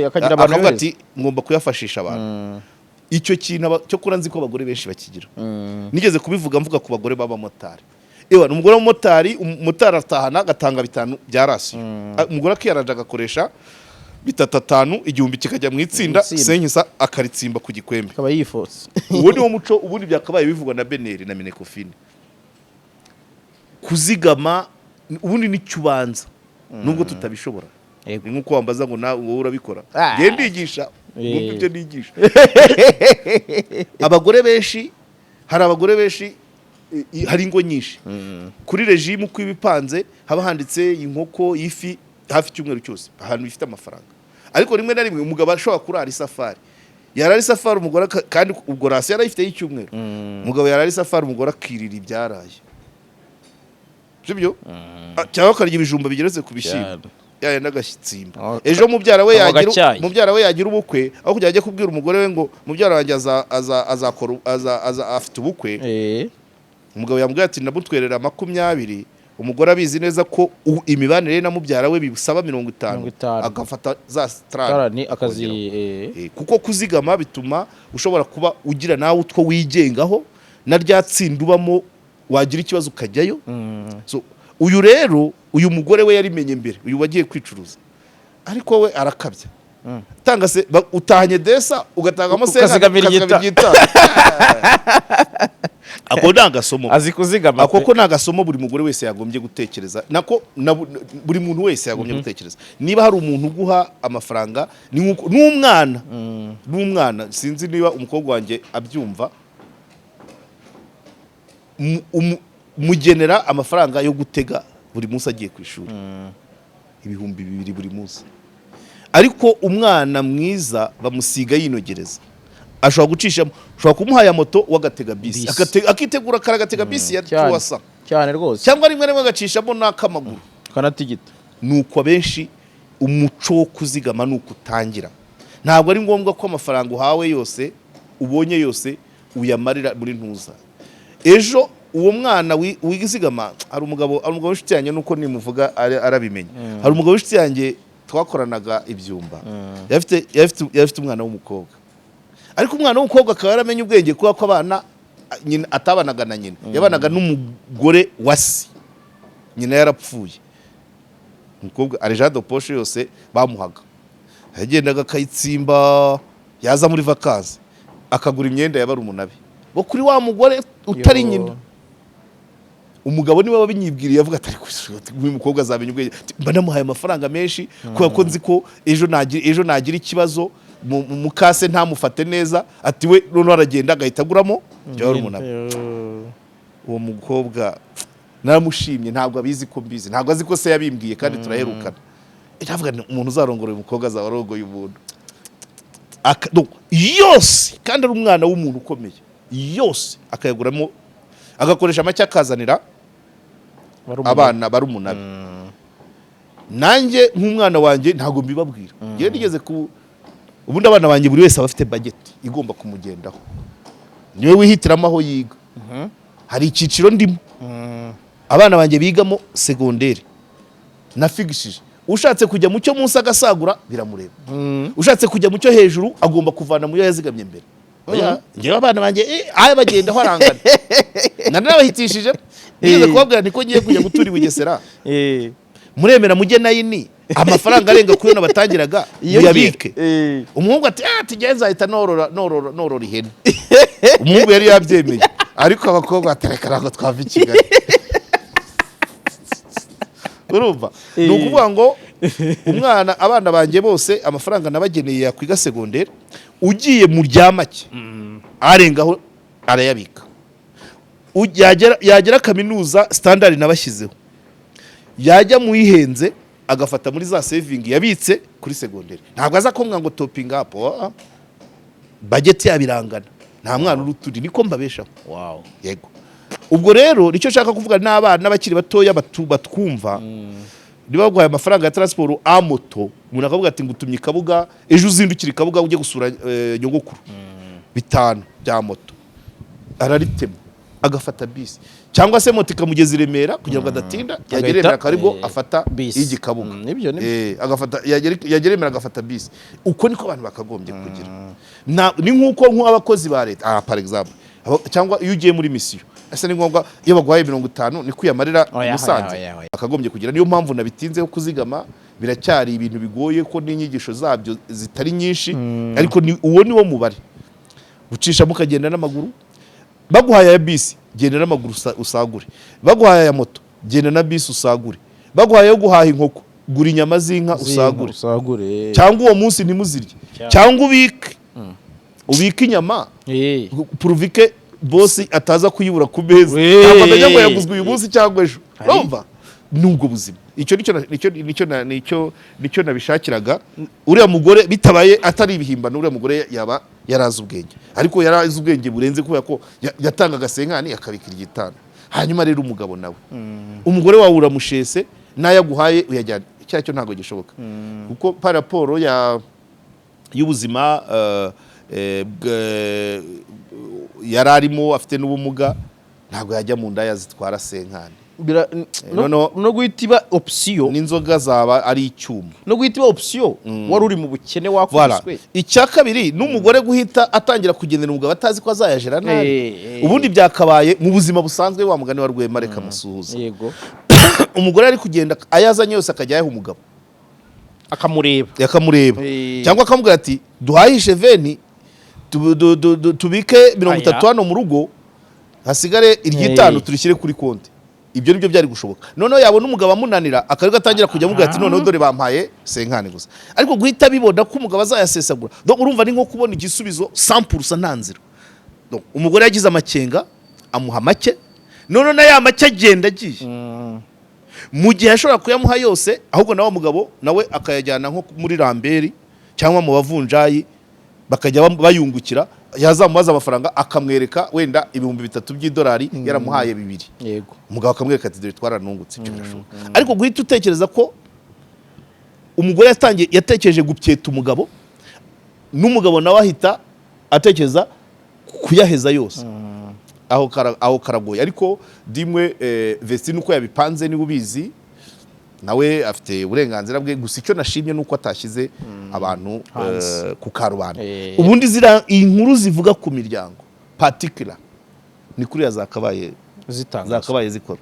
akagira abantu ati ngomba kuyafashisha abantu icyo kintu cyo kura nzi ko abagore benshi bakigira nigeze kubivuga mvuga ku bagore b'abamotari umugore w'umumotari umumotari atahana agatanga 5 bya rasi umugore akiyaranje agakoresha 5 igihumbi kikajya mu itsinda senkisa akaritsimba ku gikwembe akaba yifotse uwo ni wo muco ubundi byakabaye bivugwa na Beneri na Minecofine kuzigama ubundi ni cyubanza nubwo tutabishobora nkuko wambaza ngo nawe wowe urabikora genda yigisha nubwo ibyo nigisha abagore benshi hari abagore benshi hari ingo nyinshi kuri regime uko ibipanze haba handitse inkoko ifi hafi cyumweru cyose ahantu bifite amafaranga ariko rimwe na rimwe umugabo ashobora kurara isafari yarari safari umugore kandi ubwo rasi yarayifite y'icyumweru umugabo yarari safari umugore akirira ibyaraye sibyo cyangwa akarya ibijumba bigeretse ku bishyimbo yaya n'agashyitsimba ejo mubyara we yagira ubukwe aho kujya ajya kubwira umugore we ngo mubyara wanjye azakora afite ubukwe umugabo yambwiye ati ndamutwerera 20 umugore abizi neza ko imibanire na mubyara we bisaba 50 agafata za strani akazi kuko kuzigama bituma ushobora kuba ugira nawe utwo wigengaho na ryatsinda ubamo wagira ikibazo ukajyayo so uyu rero uyu mugore we yarimenye mbere uyu wagiye kwicuruza ariko we arakabya tanga se utahanye desa ugatangamo se ukazigita ako nagasomo azi kuzigama ako nagasomo buri mugore wese yagombye gutekereza nako buri muntu wese yagombye gutekereza niba hari umuntu uguha amafaranga n'umwana sinzi niba umukobwa wanjye abyumva mugenera amafaranga yo gutega buri munsi agiye ku ishuri 2,000 buri munsi, ariko umwana mwiza bamusiga yinogereza, ashobora gucishamo, ushobora kumuha ya moto wagatega bisi akitegura karagatega bisi ya tuwasa cyane rwose, cyangwa rimwe rimwe agacishamo n'akamaguru kanatigita. nuko abenshi umuco wo kuzigama nuko utangira. Ntabwo ari ngombwa ko amafaranga uhawe yose ubonye yose uyamarira muri ntuza. Ejo uwo mwana wigizigama, hari umugabo w'inshuti yanjye nuko nimuvuga arabimenya. Hari umugabo w'inshuti yanjye twakoranaga ibyumba, yafite umwana w'umukobwa, ariko umwana w'umukobwa akaba yaramenye ubwenge kuko abana nyina atabanaga na nyina, yabanaga n'umugore wasi, nyina yarapfuye. Umukobwa arejado poshe yose bamuhaga, yagendaga akayitsimba, yaza muri vakansi akagura imyenda ya barumuna be bo kuri wa mugore utari nyina. Umugabo niwe wabinyibwiriye, avuga ati uyu mukobwa azamenya ubwenge, mba namuhaye amafaranga menshi kubera ko nzi ko ejo nagira ikibazo mukase ntamufate neza, ati we none aragenda agahita aguramo bya barumuna be. Uwo mukobwa naramushimye, ntabwo abizi ko mbizi, ntabwo azi ko se yabimbwiye kandi turaherukana. Ndavuga umuntu uzarongora uyu mukobwa azabarongoye umuntu yose, kandi ari umwana w'umuntu ukomeye yose, akayaguramo agakoresha make akazanira abana barumuna be. Nanjye nk'umwana wanjye ntabwo mbibabwira, ngiye nigeze ku ubundi abana banjye buri wese aba afite budget igomba kumugendaho, niwe wihitiramo aho yiga. Hari icyiciro ndimo, abana banjye bigamo segonderi nafigishije, ushatse kujya mu cyo munsi agasagura biramureba, ushatse kujya mu cyo hejuru agomba kuvana mu yo yazigamye mbere. Ngewe abana banjye aho bagenda aho arangana nanabahitishije, nigeze kubabwira niko ngiye kujya gutura i Bugesera, muremera mujye nayini amafaranga arenga kuyo nabatangiraga muyabike. Umuhungu ati tujye nzahita norora ihene. Umuhungu yari yabyemeye, ariko abakobwa batereka ntabwo twava i Kigali. Urumva, ni ukuvuga ngo abana banjye bose amafaranga nabageneye yakwiga segonderi, ugiye mu ryamake arengaho arayabika, yagera kaminuza standard nabashyizeho, yajya mu yihenze agafata muri za saving yabitse kuri segonderi. Ntabwo aza kumwa ngo topping up, budget yabirangana, nta mwana uruturi, niko mbabeshaho. Yego, ubwo rero nicyo nshaka kuvuga n'abana n'abakiri batoya batwumva. Niba baguhaye amafaranga ya transport a moto, umuntu akavuga ati ngutumye Kabuga, ejo uzindukira Kabuga ujye gusura nyogokuru, 5 bya moto, araritema agafata bisi, cyangwa se moto ikamugeza i Remera kugira ngo adatinda, yagera Remera karibo afata igi Kabuga, agafata yagera Remera agafata bisi. Uko niko abantu bakagombye kugira. Ni nkuko abakozi ba leta par exemple, cyangwa iyo ugiye muri mission, ese ni ngombwa iyo baguhaye 50 ni kwiyamarira Musanze akagombye kugira. Niyo mpamvu nabitinzeho kuzigama, biracyari ibintu bigoye ko n'inyigisho zabyo zitari nyinshi, ariko uwo ni wo mubare ucisha mukagenda n'amaguru. Baguhaye ya bisi, genda n'amaguru usagure. Baguhaye ya moto, genda na bisi usagure. Baguhaye yo guhaha inkoko, gura inyama z'inka usagure. Cyangwa uwo munsi ntimuzirye, cyangwa ubike inyama puruvike bosi ataza kuyibura ku meza, ntabwo amenya ngo yaguzwe uyu munsi cyangwa ejo. Urumva, nubwo buzima. Nicyo nabishakiraga. Uriya mugore bitabaye atari ibihimbano, uriya mugore yaba yarazi ubwenge, ariko yarazi ubwenge burenze kubera ko yatangaga senkani akabikira igitano. Hanyuma rero umugabo nawe, umugore wawe uramushese nayaguhaye uyajyana, cyacyo ntago gishoboka, kuko par rapport y'ubuzima yararimo afite n'ubumuga, ntabwo yajya mu ndaya zitwara senkani. No guhita iba option, n'inzoga zaba ari icyuma, no guhita iba option wari uri mu bukene wakubiswe. Icya kabiri n'umugore guhita atangira kugendera umugabo atazi ko azayajera nabi. Ubundi byakabaye mu buzima busanzwe, wa mugani wa Rwema reka musuhuza. Yego, umugore ari kugenda ayazanye yose akajya yaha umugabo akamureba, cyangwa akamubwira ati duhahishe veni tubike 30 hano mu rugo, hasigare 5 turishyire kuri konti. Ibyo nibyo byari gushoboka. Noneho yabona umugabo amunanira akari gatangira kujya mubwira ati noneho dore bampaye senkani gusa, ariko guhita bibona ko umugabo azayasesagura. Urumva ni nko kubona igisubizo 100% nta nzira. Umugore yagize amakenga amuha make, none na ya make agenda agiye mu gihe ashobora kuyamuha yose ahubwo na wa mugabo nawe akayajyana nko muri Ramberi cyangwa mu bavunjayi bakajya bayungukira yazamubaza amafaranga akamwereka wenda ibihumbi 3 by'idolari yaramuhaye 2 yego umugabo akamwereka ati dore twaranungutse ibyo birashoboka ariko guhita utekereza ko umugore yatekereje gupyeta umugabo n'umugabo nawe ahita atekereza kuyaheza yose aho karagoye ariko dimwe Vestine uko yabipanze ni ubizi nawe afite uburenganzira bwe gusa icyo nashimye nuko atashyize abantu ku karubanda ubundi zira inkuru zivuga ku miryango particular ni kuri zakabaye zikora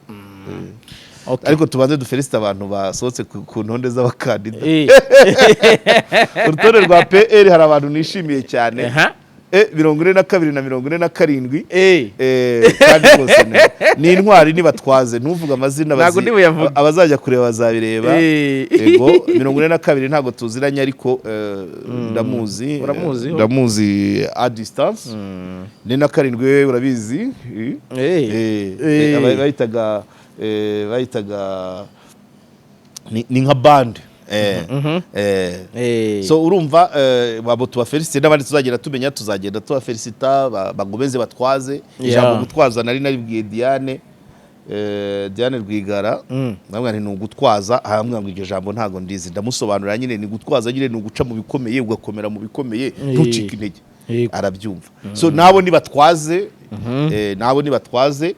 ariko tubanze dufelicite abantu basohotse ku ntonde z'abakandida urutonde rwa PL hari abantu nishimiye cyane 42 na 47 kandi rwose ni intwari nibatwaze ntuvuga amazina abazajya kureba bazabireba yego 42 ntago tuziranye ariko ndamuzi a distance ni na 7 urabizi bayitaga ni nka band so urumva babo tuba felicite n'abandi tuzagenda tumenya tuzagenda tuba felicita bagomeze batwaze ijambo gutwaza nari naribwiye Diane Rwigara namwe ni ugutwaza hamwe ngo iryo jambo ntago ndizi ndamusobanurira nyine ni gutwaza nyine ni uguca mu bikomeye ugakomera mu bikomeye ntucike intege arabyumva so nabo nibatwaze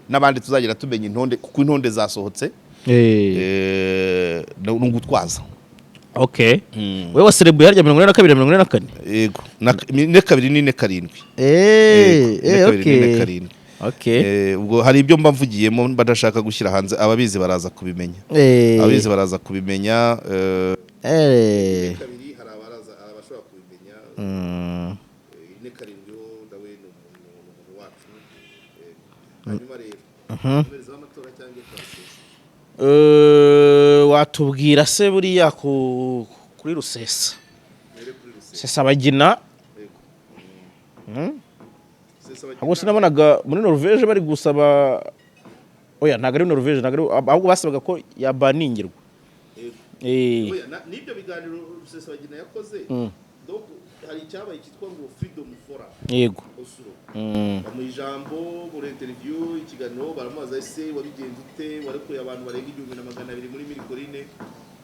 n'abandi tuzagenda tumenya intonde kuko intonde zasohotse ni ugutwaza okay wewe waserebuye harya 42 44 yego ne 2 ni ne 7 okay ubwo hari ibyo mba mvugiyemo badashaka gushyira hanze ababizi baraza kubimenya kabiri hari abashobora kubimenya ne 7 ndawe ni umuntu wacu hanyuma rero tubereza amatora cyangwa watubwira se buriya kuri Rusesa Sesabagina ahubwo sinabonaga muri Norvège bari gusaba oya ntago ari Norvège ahubwo basabaga ko yabaningirwa n'ibyo biganiro Rusesabagina yakoze donc hari icyabaye cyitwa ngo Freedom Forum yego mu ijambo muri interview ikiganiro baramubaza ese wabigenze ute warekuye abantu barenga 1200 muri Mirikorine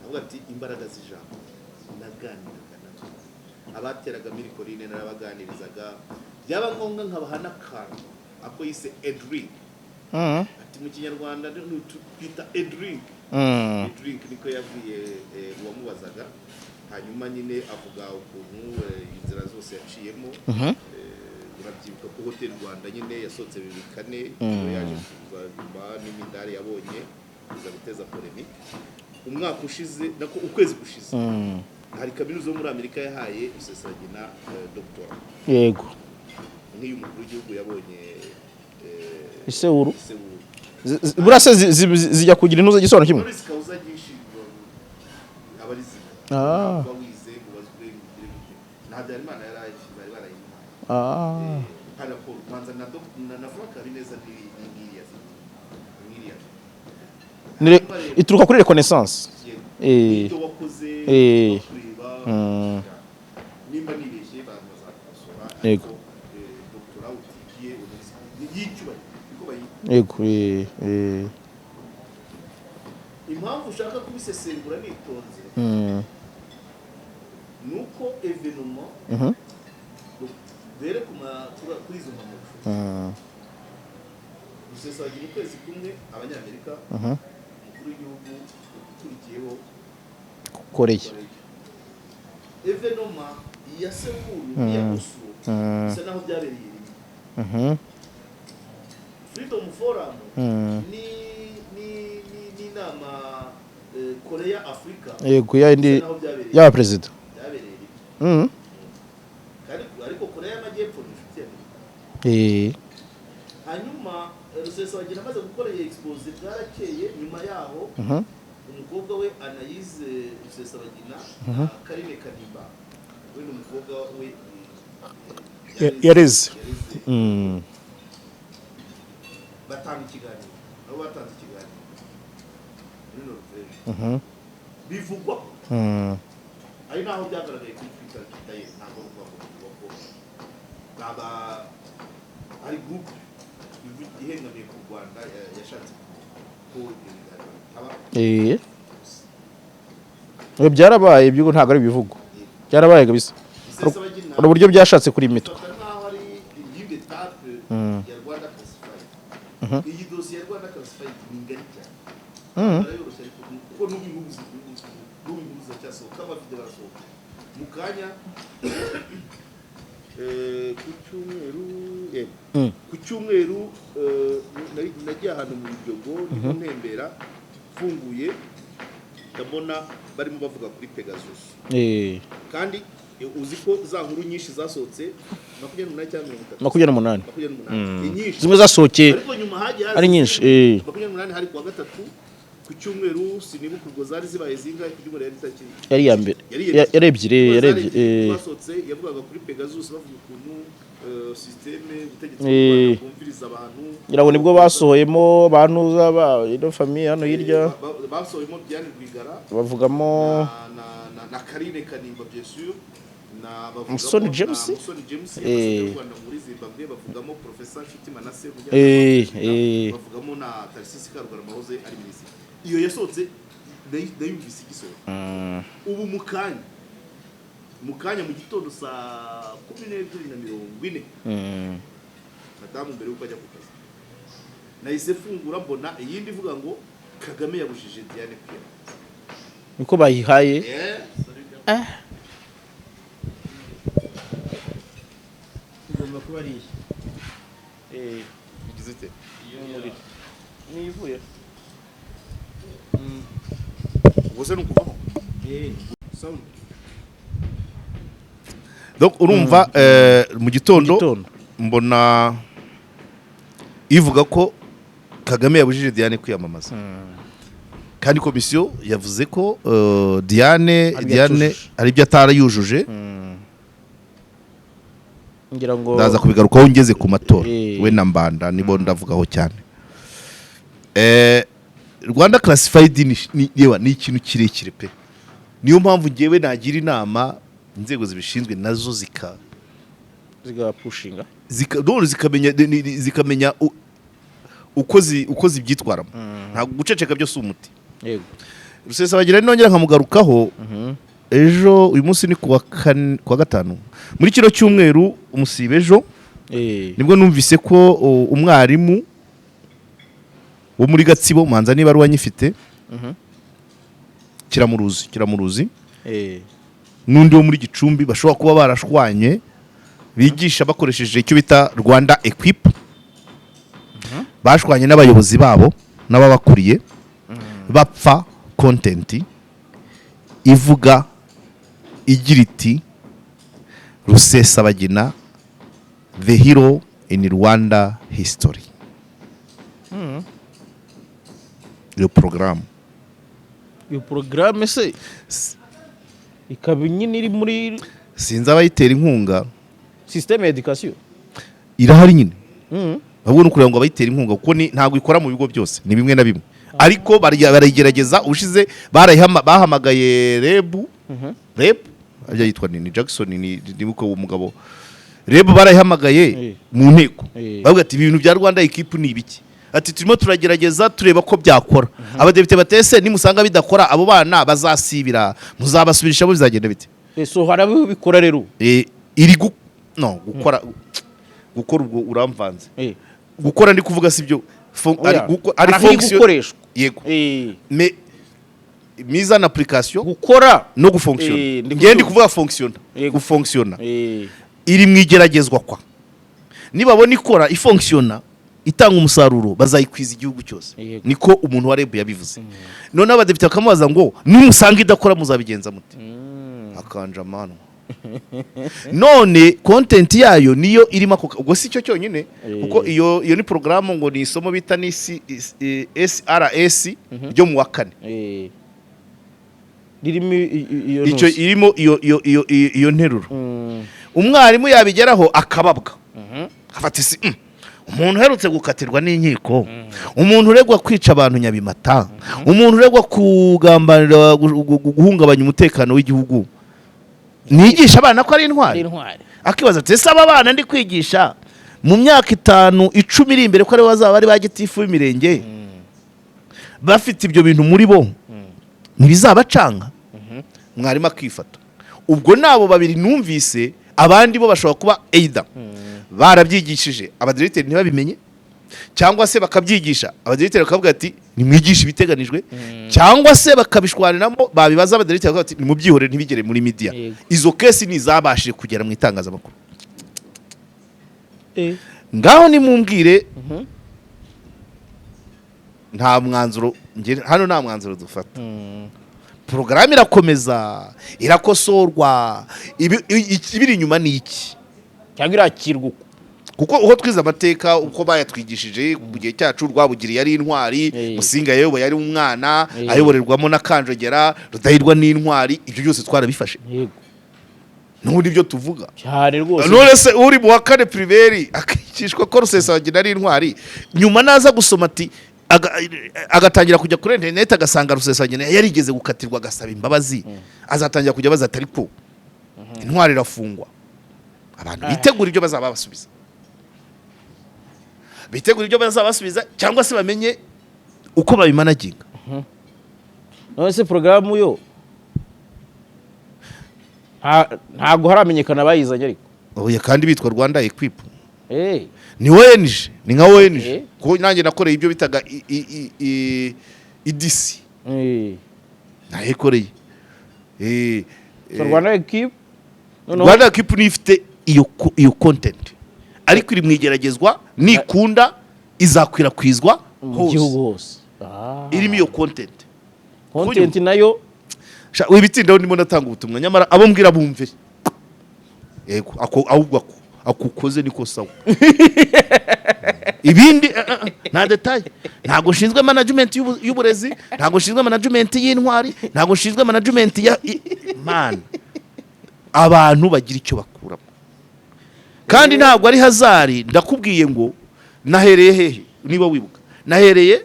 avuga ati imbaraga z'ijambo naganiraga nabo abateraga Mirikorine narabaganirizaga byaba ngombwa nkabahana kantu ako yise Edric ati mu kinyarwanda twita Edric niko yavuye uwamubazaga hanyuma nyine avuga ukuntu inzira zose yaciyemo urabyibuka ko Hotel Rwanda nyine yasohotse 2004 yaje kuva n'imidari yabonye kuza guteza polemique umwaka ushize nako ukwezi gushize hari kaminuza yo muri Amerika yahaye Rusesabagina doctor yego nk'iyo umukuru w'igihugu yabonye Iseuru burase zijya kugira intuza gisobanuro kimwe bawize ubazwe Habyarimana bari barayimuhaye raporo manza na Frank Habineza n'iriya ituruka kuri reconnaissance ibyo wakoze kureba nimba nibeshye abantu bazakosora yego doctora utikiye yicyubahiro niko bayita yego impamvu ushaka kubisesengura nitonze nuko evenement bere kuri izo mpanuka Rusesabagina ukwezi kumwe abanyamerika umukuru w'igihugu ukurikiyeho Korea evenement ya Seoul ya Oslo bisa naho byabereye Freedom Forum ni nama Korea Africa yego ya president byabereye ariko Korea y'Amajyepfo ni inshuti hanyuma Rusesabagina amaze gukora iyi expose bwarakeye nyuma yaho umukobwa we Anayize Rusesabagina Karine Kanimba we n'umukobwa we yareze batanga ikiganiro nabo batanze ikiganiro muri Norvège bivugwa ari naho byagaragaye kuri Twitter kitaye ntabwo ruvuga ko naba ari group ihengamiye ku Rwanda yashatse ko byarabaye ibyo ntabwo ari ibivugo byarabaye kabisa uru buryo byashatse kuri imitwe iyi dosiye ya Rwanda Classified ni ngari cyane barayoroshya ariko kuko n'ubihuza cyasohoka abafite barasohoka mu kanya ku cyumweru nagiye ahantu mu Biryogo niho ntembera mfunguye ndabona barimo bavuga kuri Pegasus kandi uzi ko za nkuru nyinshi zasohotse 28 cyangwa 28 zimwe zasohokeye ariko nyuma hagiye ari nyinshi 28 hari kuwa gatatu ku cyumweru sinibuka ubwo zari zibaye zingahe ku cyumweru yari ya mbere yari ebyiri basohotse yavugaga kuri Pegasus bavuga ukuntu systeme gutegeka kumviriza abantu irabo nibwo basohoyemo bantuza ba ino famille hano hirya basohoyemo Diane Rwigara bavugamo na Karine Kanimba bien sûr na Musoni James Rwanda muri Zimbabwe bavugamo Professor Nshuti Manase bavugamo na Tarsisi Karugara Mahoze ari muri Zimbabwe iyo yasohotse ndayumvise igisohoka ubu mukanya mu gitondo saa 12:40 madamu mbere yuko ajya ku kazi nahise fungura mbona iyindi ivuga ngo Kagame yabujije Diane kwiyamamaza niko bayihaye ugomba kuba ari bigize te ni ivuye ubose nukuvaho sound donc urumva mu gitondo mbona ivuga ko Kagame yabujije Diane kwiyamamaza kandi komisiyo yavuze ko Diane ari byo atarayujuje ngira ngo ndaza kubigarukaho ngeze ku matora we na Mbanda nibo ndavugaho cyane Rwanda Classified ni ikintu kirekire pe niyo mpamvu ngewe nagira inama inzego zibishinzwe nazo zigapushinga zikamenya uko zibyitwaramo ntabwo guceceka byose umuti yego Rusesabagina nongera nkamugarukaho ejo uyu munsi ni kuwa gatanu muri kino cyumweru umusibe ejo nibwo numvise ko umwarimu wo muri Gatsibo manza niba ari wanyifite kiramuruzi n'undi wo muri Gicumbi bashobora kuba barashwanye bigisha bakoresheje icyo bita Rwanda Equip bashwanye n'abayobozi babo n'ababakuriye bapfa content ivuga igira iti Rusesabagina the hero in Rwanda history iyo porogaramu se ikaba nyine iri muri sinzi abayitera inkunga systeme ya education irahari nyine ahubwo no kureba ngo abayitera inkunga kuko ntabwo ikora mu bigo byose ni bimwe na bimwe ariko barayigerageza ushize bahamagaye REB ajya yitwa ni Jackson ni uko umugabo REB barayihamagaye mu nteko bavuga ati ibintu bya Rwanda Equip ni ibiki ati turimo turagerageza tureba ko byakora abadepite batese nimusanga bidakora abo bana bazasibira muzabasubirisha bo bizagenda bite so harabe bikora rero iri gukora ubwo uramvanze gukora ndi kuvuga sibyo ari fonction yego mais mise en application gukora no gufonctionner ngende kuvuga gufonctionner iri mwigeragezwa kwa nibabona ikora ifonctionna itanga umusaruro bazayikwiza igihugu cyose niko umuntu wa REB yabivuze none abadepite bakamubaza ngo nimusanga idakora muzabigenza muti akanja mano none content yayo niyo irimo ubwo si cyo cyonyine kuko iyo ni programme ngo ni isomo bita ni SRS ryo mu wa 4 irimo iyo nteruro umwarimu yabigeraho akababwa afata isi umuntu uherutse gukatirwa n'inkiko, umuntu uregwa kwica abantu Nyabimata, umuntu uregwa kugambanira guhungabanya umutekano w'igihugu, nigisha abana ko ari intwari. Akibaza ati ese aba bana ndi kwigisha mu myaka 5 10 iri imbere ko ari bazaba bari ba gitifu b'imirenge bafite ibyo bintu muri bo ntibizabacanga? Mwarimu akifata. Ubwo nabo babiri numvise, abandi bo bashobora kuba either barabyigishije abadirecteur ntibabimenye, cyangwa se bakabyigisha abadirecteur bakavuga ati nimwigisha ibiteganijwe, cyangwa se bakabishwariramo babibaza abadirecteur bakavuga ati nimubyihorere ntibigere muri media. Izo case ni zabashije kugera mu itangazamakuru. Ngaho nimumbwire nta mwanzuro hano, nta mwanzuro dufata. Porogaramu irakomeza, irakosorwa, ibiri inyuma ni iki cyangwa irakirwa kuko uko twize amateka uko bayatwigishije mu gihe cyacu, Rwabugiri yari intwari, Musinga yewe yari umwana ayoborerwamo na Kanjogera, Rudahirwa n'intwari, ibyo byose twarabifashe. N'ubundi byo tuvuga cyane rwose. None se uri mu wa kane primaire akigishwa ko Rusesabagina ari intwari, nyuma naza gusoma ati agatangira kujya kuri internet agasanga Rusesabagina yarigeze gukatirwa agasaba imbabazi, azatangira kujya baza atari ko intwari irafungwa. Abantu bitegura ibyo bazaba basubiza, bitegura ibyo bazaba basubiza, cyangwa se bamenye uko babimanaginga. None se porogaramu yo ntabwo haramenyekana bayizanye ariko. Oya, kandi bitwa Rwanda Equip. Ni ONG, ni nka ONG. Kuko nanjye nakoreye ibyo bitaga IDC. Nahekoreye. Rwanda Equip. Rwanda Equip ni ifite iyo content. Ariko iri mwigeragezwa nikunda izakwirakwizwa mu gihugu hose. Irimo iyo content. Content nayo wibitindaho ndimo natanga ubutumwa, nyamara abo mbwira bumvire. Yego, ahubwo akukoze niko sawa. Ibindi nta detail. Ntago nshinzwe management y'uburezi, ntago nshinzwe management y'intwari, ntago nshinzwe management ya man. Abantu bagira icyo bakuramo. Kandi ntabwo ari hazari, ndakubwiye ngo nahereye hehe niba wibuka. Nahereye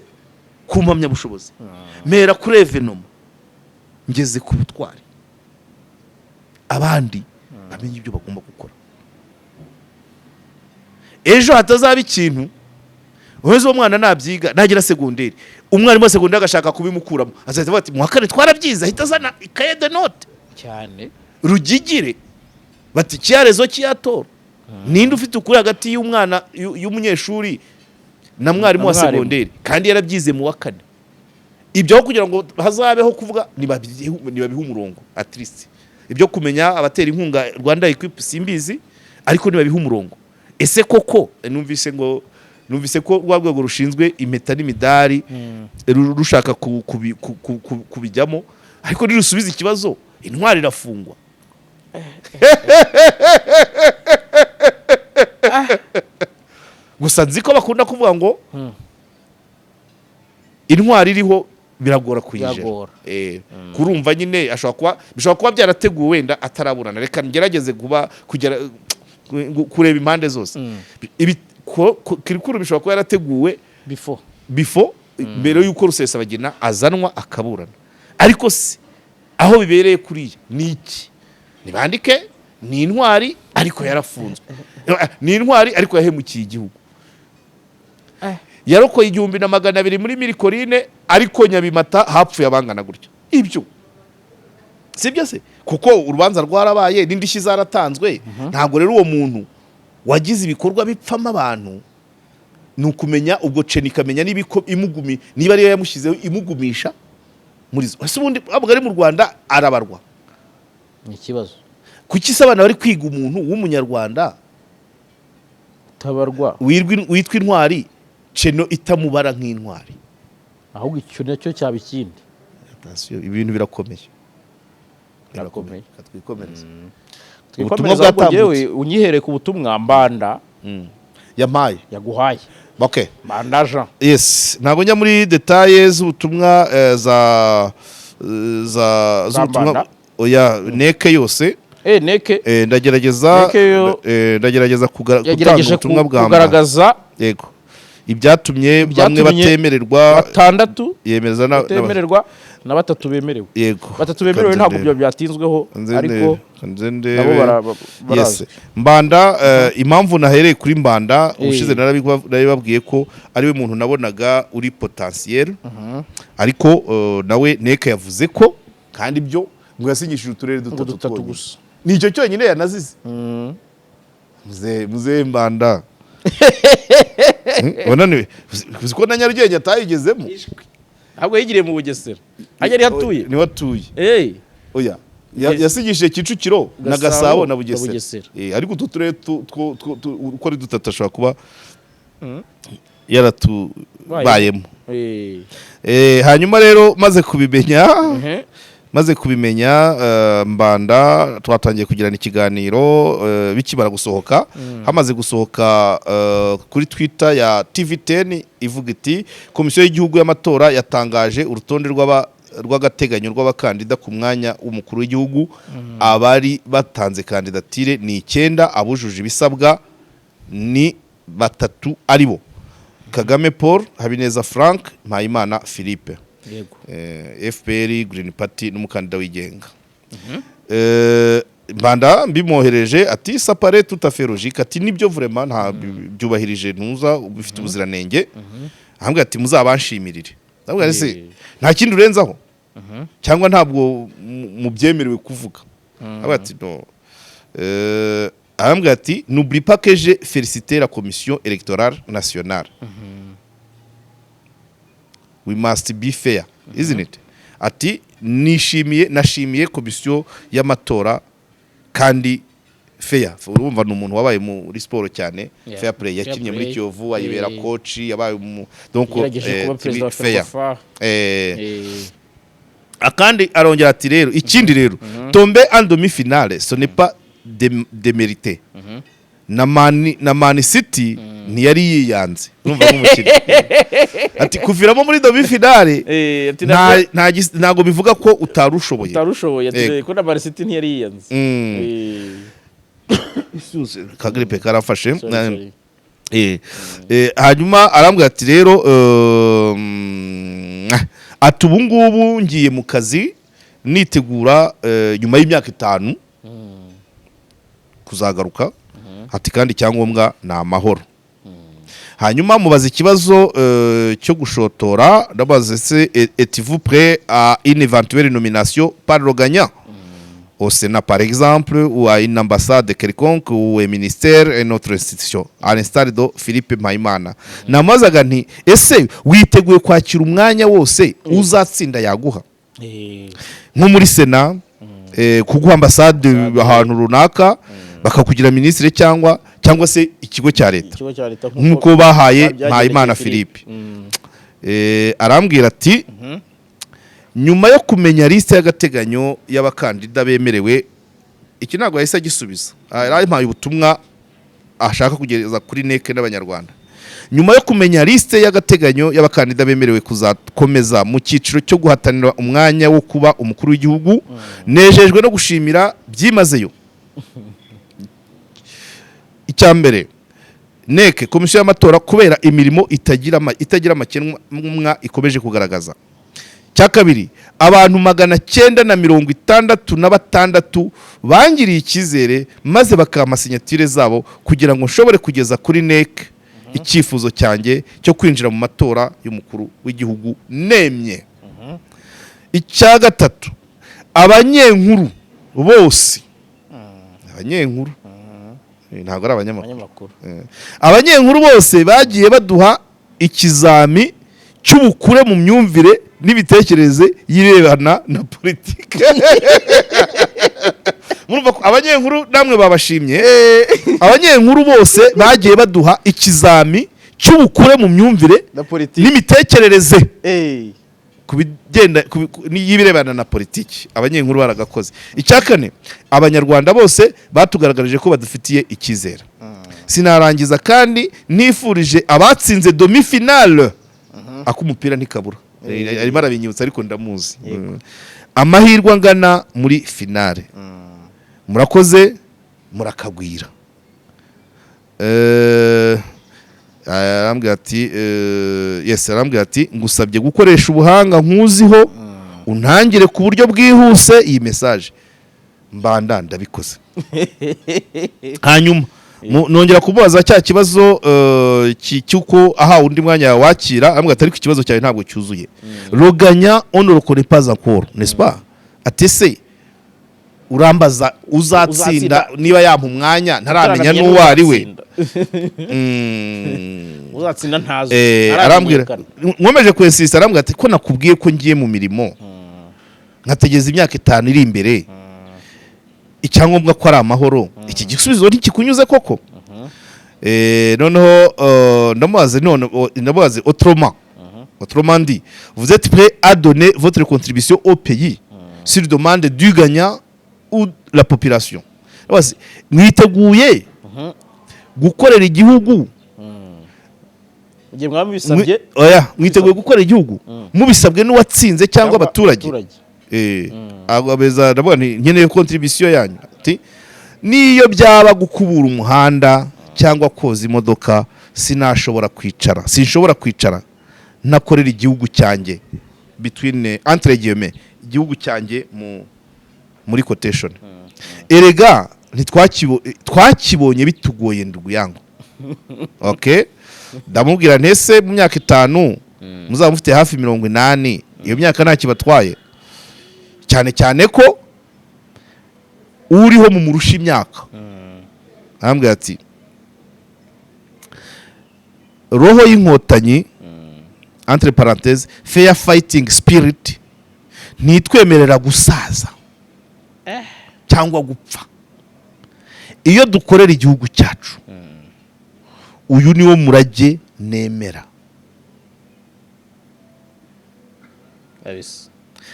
ku mpamya bushobozi. Mera kuri evenoma. Ngeze ku butwari. Abandi bamenye ibyo bagomba gukora. Ejo hatazaba ikintu uweze uwo mwana nabyiga nagira segonderi, umwarimu wa segonderi agashaka kubimukuramo, azahita bati muhakane twarabyiza, ahita azana ikaye de note cyane rugigire bati cyarezo kiyatora. Ninde ufite ukuri hagati y'umwana y'umunyeshuri na mwarimu wa segonderi kandi yarabyize mu wa kane? Ibyo kugira ngo hazabeho kuvuga nibabiha umurongo, at least ibyo kumenya abatera inkunga Rwanda Equip simbizi, ariko nibabiha umurongo. Ese koko numvise ko rwego rushinzwe impeta n'imidari rushaka kubijyamo, ariko nirusubiza ikibazo intwari irafungwa. Gusa nzi ko bakunda kuvuga ngo intwari iriho biragora kuyijera. Kurumva nyine bishobora kuba byarateguwe wenda ataraburana. Reka ngerageze kureba impande zose. Kirikuru bishobora kuba yarateguwe before mbere yuko Rusesabagina azanwa akaburana. Ariko se aho bibereye kuriya ni iki? Nibandike ni intwari ariko yarafunzwe. Ni intwari ariko yahemukiye igihugu. Yarokoye 1200 muri Mirikorine, ariko Nyabimata hapfuye abangana gutyo. Ibyo sibyo se? Kuko urubanza rwarabaye n'indishyi zaratanzwe. Ntabwo rero uwo muntu wagize ibikorwa bipfama abantu nukumenya ubwo ceni kamenya nibiko imugumi niba ari yamushyizeho imugumisha muri zo. Ese ubundi abwo ari mu Rwanda arabarwa. Ni kibazo. Kuki sabana bari kwiga umuntu w'umunyarwanda tabarwa witwa intwari ceno itamubara nk'intwari? Ahubwo icyo nacyo cyabikindi. Ibintu birakomeye. Birakomeye. Katwikomereza. Ubutumwa bwatambutse unyihere ku butumwa mbanda yampaye yaguhaye. Okay. Mbanda Jean. Yes, ntabwo njya muri details z'ubutumwa z'ubutumwa oya neke yose. Neke. Ndagerageza gutanga ubutumwa bwa kugaragaza yego ibyatumye bamwe batemererwa batandatu yemeza batemererwa na batatu bemerewe yego batatu bemerewe ntabwo byo byatinzweho ariko nabo barazi Mbanda impamvu nahereye kuri Mbanda ushize narabibabwiye ko ari we muntu nabonaga uri potentiel ariko nawe neka yavuze ko kandi ibyo ngo yasinyishije uturere dutatu gusa nicyo cyonyine yanazize muze Mbanda Onaniwe uziko na Nyarugenge atayigezemo ahubwo yigiriye mu Bugesera ajya ari hatuye ni watuye oya yasigishije Kicukiro na Gasabo na Bugesera ariko ututurere uko ari dutatu ashobora kuba yaratubayemo hanyuma rero maze kubimenya Mbanda twatangiye kugirana ikiganiro bikimara gusohoka hamaze gusohoka kuri Twitter ya TV10 ivuga iti komisiyo y'igihugu y'amatora yatangaje urutonde rw'agateganyo rw'abakandida ku mwanya w'umukuru w'igihugu abari batanze kandidatire ni 9 abujuje ibisabwa ni 3 aribo Kagame Paul Habineza Frank Mpayimana Philippe yego FPR Green Party n'umukandida wigenga Mbanda mbimohereje ati sapare tout à fait logique ati nibyo vraiment nta byubahirije ntuza bifite ubuziranenge ahambwe ati muzabanshimirire ndabwo ari se nta kindi urenzaho cyangwa ntabwo mubyemerewe kuvuga abati no ahambwe ati n'oublie pas que j'ai félicité la commission électorale nationale we must be fair isn't it ati nashimiye komisiyo y'amatora kandi fair urumva n'umuntu wabaye muri sport cyane fair play yakinnye muri Kiyovu ayibera coach yabaye donc fair akandi arongera ati rero ikindi rero tomber en demi-finale ce n'est pas démérité na Man City ntiyari yiyanze urumva nk'umukino ati kuviramo muri demi-finale ntago bivuga ko utarushoboye ati ko na Man City ntiyari yiyanze kagripe karafashe hanyuma arambwira ati rero ati ubu ngubu ngiye mu kazi nitegura nyuma y'imyaka 5 kuzagaruka ati kandi cyangombwa na amahoro hanyuma mubaza ikibazo cyo gushotora ndabaza se êtes-vous prêt à une éventuelle nomination par le gagnant au Sénat par exemple ou à une ambassade quelconque ou un ministère une autre institution à l'instar de Philippe Mpayimana namazaga nti ese witeguye kwakira umwanya wose uzatsinda yaguha nko muri Sénat kuguha ambassade ahantu runaka bakakugira ministre cyangwa se ikigo cya leta nkuko bahaye Mpayimana Philippe arambwira ati nyuma yo kumenya liste y'agateganyo y'abakandida bemerewe iki ntabwo yahise agisubiza arampaye ubutumwa ashaka kugereza kuri neke n'abanyarwanda nyuma yo kumenya liste y'agateganyo y'abakandida bemerewe kuzakomeza mu cyiciro cyo guhatanira umwanya wo kuba umukuru w'igihugu nejejwe no gushimira byimazeyo icyambere neke komisiyo y'amatora kubera imirimo itagira amakemwa ikomeje kugaragaza cyakabiri abantu 966 bangiriye icyizere maze bakama sinyatire zabo kugira ngo nshobore kugeza kuri neke icyifuzo cyanjye cyo kwinjira mu matora y'umukuru w'igihugu nemye icyagatatu abanyenkuru bose abanyenkuru ntabwo ari abanyamakuru abanyenkuru bose bagiye baduha ikizami cy'ubukure mu myumvire n'ibitekereze yirebana na politike murumva ko abanyenkuru namwe babashimye abanyenkuru bose bagiye baduha ikizami cy'ubukure mu myumvire n'imitekerereze kubigenda yibirebana na politiki abanyenkuru baragakoze icyakane abanyarwanda bose batugaragarije ko badufitiye icyizere sinarangiza kandi nifurije abatsinze demi-finale akumupira ntikabura arimo arabinyibutsa ariko ndamuzi amahirwe angana muri finale murakoze murakagwira arambwira ati yes, arambwira ati ngusabye gukoresha ubuhanga nkuziho untangire ku buryo bwihuse iyi message mbanda ndabikoze. Hanyuma nongera kumubaza cya kibazo cyuko aha undi mwanya wakira, ambwa atari ku kibazo cyawe ntabwo cyuzuye. Roganya on ne reconnaît pas encore, n'est-ce pas? Atese urambaza uzatsinda niba yampa umwanya ntaramenya n'uwo ari we. Uzatsinda ntazo. Arambwira nkomeje kwensista, arambwira ati ko nakubwiye ko ngiye mu mirimo nkategeza imyaka 5 iri imbere, icyangombwa ko ari amahoro, iki gisubizo ntikikunyuze koko? Noneho ndamubaze autrement dit, vous êtes prêt à donner votre contribution au pays sur demande du gagnant ou la population? Mwiteguye gukorera igihugu? Ngiye mwabisabye oya, mwiteguye gukorera igihugu mubisabwe n'uwatsinze cyangwa abaturage? Agabeza ndabona nkeneye contribution yanyu. Ati niyo byaba gukubura umuhanda cyangwa koza imodoka sinshobora kwicara nakorera igihugu cyanjye, between entre guillemets igihugu cyanjye muri quotation. Erega twakibonye bitugoye ndugu yangu. Okay, ndamubwira ntese mu myaka 5 muzaba mufite hafi 80, iyo myaka nta kibatwaye, cyane ko uriho mu murusha imyaka. Arambwira ati roho y'inkotanyi entre parenthèses fair fighting spirit ntitwemerera gusaza cyangwa gupfa iyo dukorera igihugu cyacu. Uyu niwo murage nemera.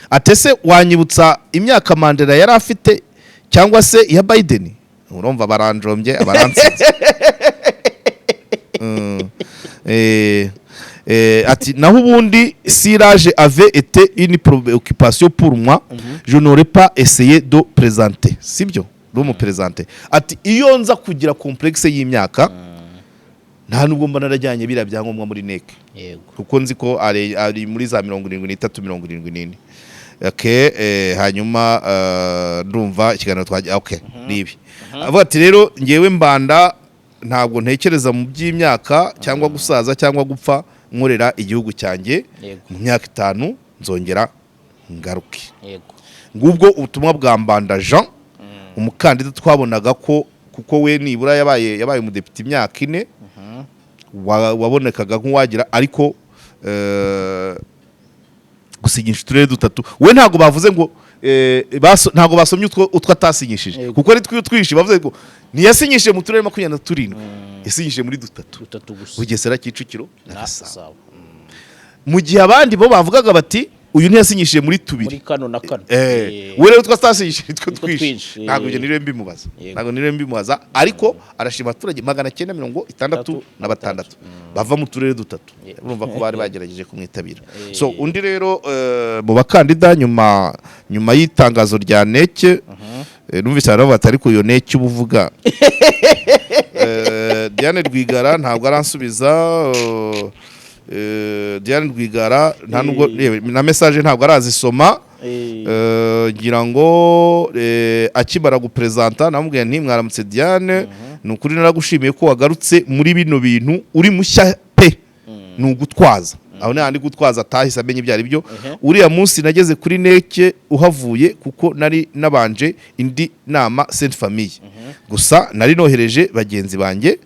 Atese wanyibutsa imyaka Mandela yari afite cyangwa se ya Biden? Urumva baranjombye abaransize. Ati naho ubundi si l'âge avait été une préoccupation pour moi, je n'aurais pas essayé de présenter. Sibyo do mu présenter. Ati iyo nza kugira complexe y'imyaka nta nubwo mbona narajyanye bira byangombwa muri NEC. Yego. Kuko nzi ko ari muri za 73 74. Okay, hanyuma ndumva ikiganiro twaje. Okay, nibi. Avuga ati rero ngewe mbanda ntabwo ntekereza mu by'imyaka cyangwa gusaza cyangwa gupfa, nkorera igihugu cyanjye mu myaka 5 nzongera ngaruke. Yego. Ngubwo ubutumwa bwa Mbanda Jean, umukandida twabonaga ko kuko we nibura yabaye umudepite imyaka 4, wabonekaga nk'uwagira, ariko gusinyisha uturere 3 we ntago bavuze ngo ntago basomye utwo atasinyishije, kuko ari twishi bavuze ngo ntiyasinyishije mu turere 27, yasinyishije muri 3 gusa, Bugesera, Kicukiro na Gasabo. Mu gihe abandi bo bavugaga bati uyu ntiyasinyishije muri 2 muri kano na kano. We rero twasasinyishije two twishi. Ntago je nire mbimubaza, ariko arashima abaturage 966 bava mu turere 3. Urumva ko bari bagerageje kumwitabira. So undi rero mu bakandida nyuma y'itangazo rya NEC, numvise aravuga ati ariko iyo NEC ubuvuga Diane Rwigara ntabwo aransubiza. Diane Rwigara nta nubwo na message ntabwo arazisoma. Ngira ngo akibara gupresenta namubwiye nti mwaramutse Diane, nukuri naragushimiye ko wagarutse muri bino bintu uri mushya pe, nugutwaza aho nandi gutwaza atahise amenye byari byo. Uriya munsi nageze kuri NEC uhavuye kuko nari nabanje indi nama Sainte Famille, gusa nari nohereje bagenzi banjye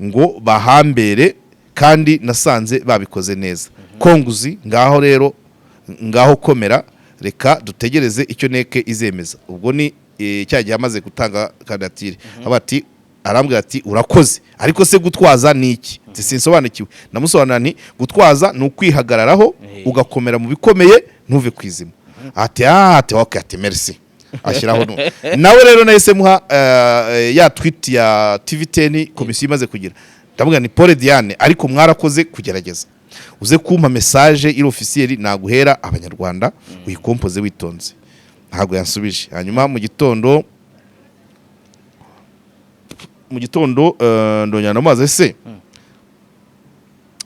ngo bahambere kandi nasanze babikoze neza. Konguzi ngaho rero, ngaho komera, reka dutegereze icyo NEC izemeza. Ubwo ni cyagiye amaze gutanga kandidatire. Abati arambwira ati urakoze, ariko se gutwaza ni iki? Sinsobanukiwe. Namusobanura nti gutwaza ni ukwihagararaho ugakomera mu bikomeye ntuve kwizima. Ati okay, ati merci. Ashyiraho nawe rero nahise muha ya tweet ya TV10 komisiyo imaze kugira. Ndavuga ni Paul Diane, ariko mwarakoze kugerageza. Uze kumpa message iri officiel naguhera abanyarwanda uyikompoze witonze. Ntabwo yansubije. Hanyuma mu gitondo ndonyana amaze se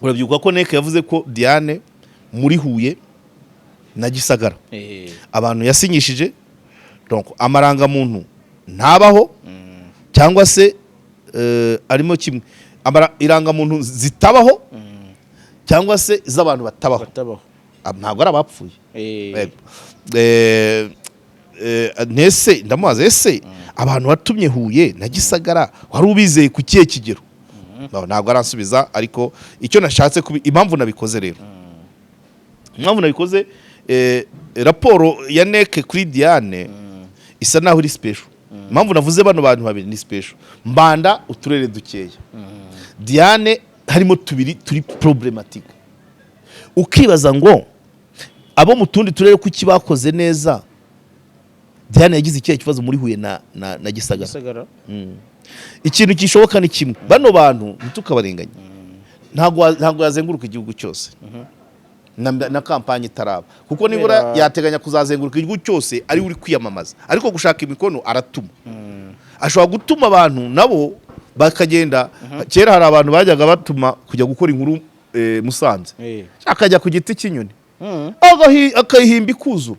urabyibuka ko NEC yavuze ko Diane muri Huye na Gisagara abantu yasinyishije donc amarangamuntu ntabaho cyangwa se arimo kimwe irangamuntu zitabaho cyangwa se z'abantu batabaho ntabwo ari abapfuye ntese ndamubaza ese abantu watumye Huye na Gisagara wari ubizeye ku kihe kigero ntabwo aransubiza ariko icyo nashatse impamvu nabikoze rero impamvu nabikoze raporo ya NEC kuri Diane isa naho iri special impamvu navuze bano bantu babiri ni special mbanda uturere dukeya Diane harimo tubiri turi problematique ukibaza ngo abo mu tundi turere kuki bakoze neza Diane yagize ikihe kibazo muri Huye na Gisagara ikintu kishoboka ni kimwe bano bantu ntitukabarenganya ntabwo yazenguruka igihugu cyose na kampanye itaraba kuko nibura yateganya kuzazenguruka igihugu cyose ari uri kwiyamamaza ariko gushaka imikono aratuma ashobora gutuma abantu nabo bakagenda kera hari abantu bajyaga batuma kujya gukora inkuru Musanze akajya ku giti cy'inyoni akayihimba ikuzura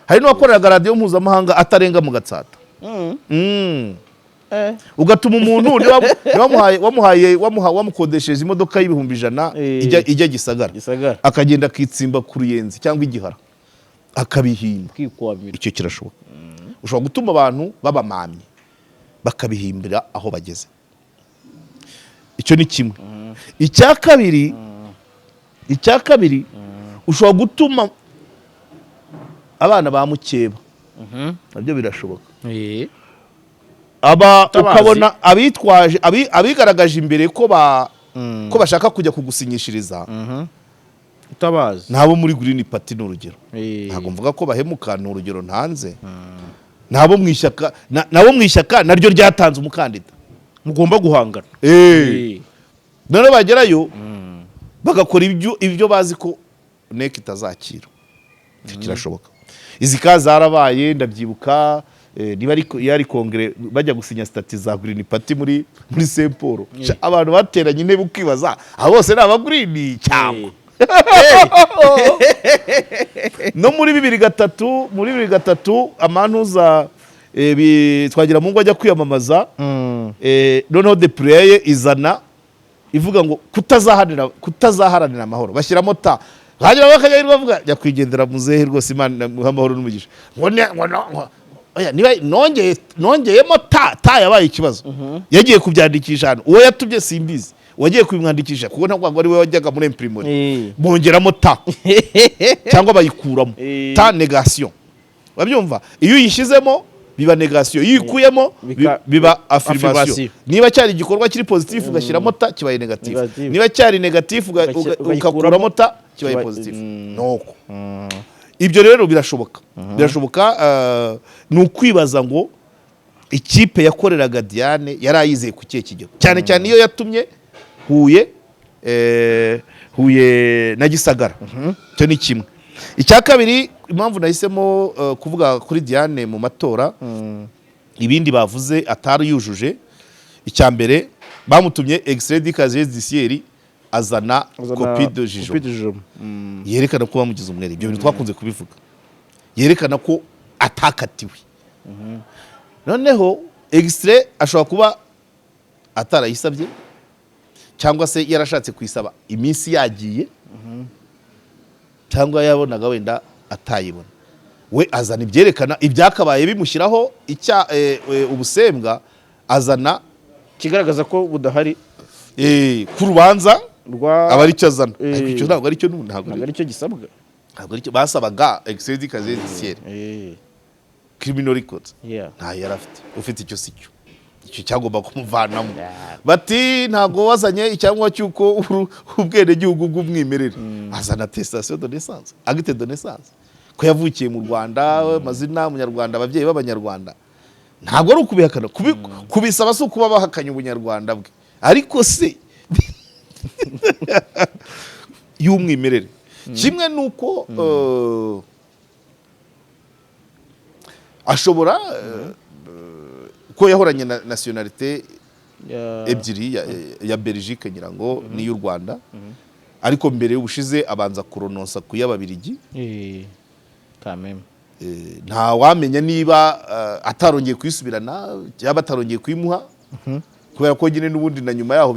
hari n'uwakoreraga radiyo mpuzamahanga atarenga mu Gatsata ugatuma umuntu wamukodesheje imodoka y'ibihumbi 100 ijya Gisagara akagenda akitsimba ku Ruyenzi cyangwa Igihara akabihimba icyo kirashoboka ushobora gutuma abantu babamamye bakabihimbira aho bageze icyo ni kimwe icya kabiri ushobora gutuma abana ba mukeba nabyo birashoboka ukabona abitwaje abigaragaje imbere ko bashaka kujya kugusinyishiriza utabazi ntabo muri Green Party n'urugero ntabwo mvuga ko bahemuka n'urugero ntanze nabo mu ishyaka naryo ryatanze umukandida mugomba guhangana none bagerayo bagakora ibyo bazi ko NEC itazakira kirashoboka izi kazi zarabaye ndabyibuka niba yari kongere bajya gusinya stati za Green Party muri Saint Paul abantu bateranye intebe ukibaza abo bose ni aba Green cyangwa no muri 2003 amantuza twagira mu ngo ajya kwiyamamaza noneho de prayer izana ivuga ngo kutazaharanira amahoro bashyiramo ta hanyuma bakajya bavuga jya kwigendera muzehe rwose Imana amahoro n'umugisha oya niba nongeyemo ta yabaye ikibazo yagiye kubyandikisha hano uwo yatubye simbizi wagiye kubimwandikisha kuko ntabwo ari we wajyaga muri imprimori bongeramo ta cyangwa bayikuramo ta negation babyumva iyo uyishyizemo biba negation iyo uyikuyemo biba affirmation niba cyari igikorwa kiri positive ugashyiramo ta kibaye negative niba cyari negative ukakuramo ta kibaye positive nuko ibyo rero birashoboka ni ukwibaza ngo ikipe yakoreraga Diane yari ayizeye ku kihe kigero cyane cyane iyo yatumye Huye na Gisagara cyo ni kimwe icya kabiri impamvu nahisemo kuvuga kuri Diane mu matora ibindi bavuze atari yujuje icya mbere bamutumye extrait du casier judiciaire azana copie de jugement yerekana ko bamugize umwere ibyo bintu twakunze kubivuga yerekana ko atakatiwe noneho extrait ashobora kuba atarayisabye cyangwa se yarashatse kwisaba iminsi yagiye cyangwa yabonaga wenda atayibona we azana ibyerekana ibyakabaye bimushyiraho ubusembwa azana kigaragaza ko budahari ku rubanza aba aricyo azana ariko icyo ntabwo aricyo gisabwa ntabwo aricyo basabaga extrait du casier judiciaire criminal records ntayo yari afite ufite icyo si cyo icyo cyagomba kumuvanamo bati ntabwo wazanye icyangombwa cy'uko ubwenegihugu bw'umwimerere azana attestation de naissance acte de naissance ko yavukiye mu Rwanda amazina munyarwanda ababyeyi b'abanyarwanda ntabwo ari ukubihakana kubisaba si ukuba bahakanye ubunyarwanda bwe ariko se y'umwimerere kimwe nuko ashobora ko yahoranye na nationalité ebyiri ya Belgique ngira ngo ni y'u Rwanda ariko mbere y'ubushize abanza kurononsa ku y'Ababiligi. Kameme. Nta wamenya niba atarongeye kuyisubirana cyangwa atarongeye kuyimuha kubera ko nyine n'ubundi na nyuma yaho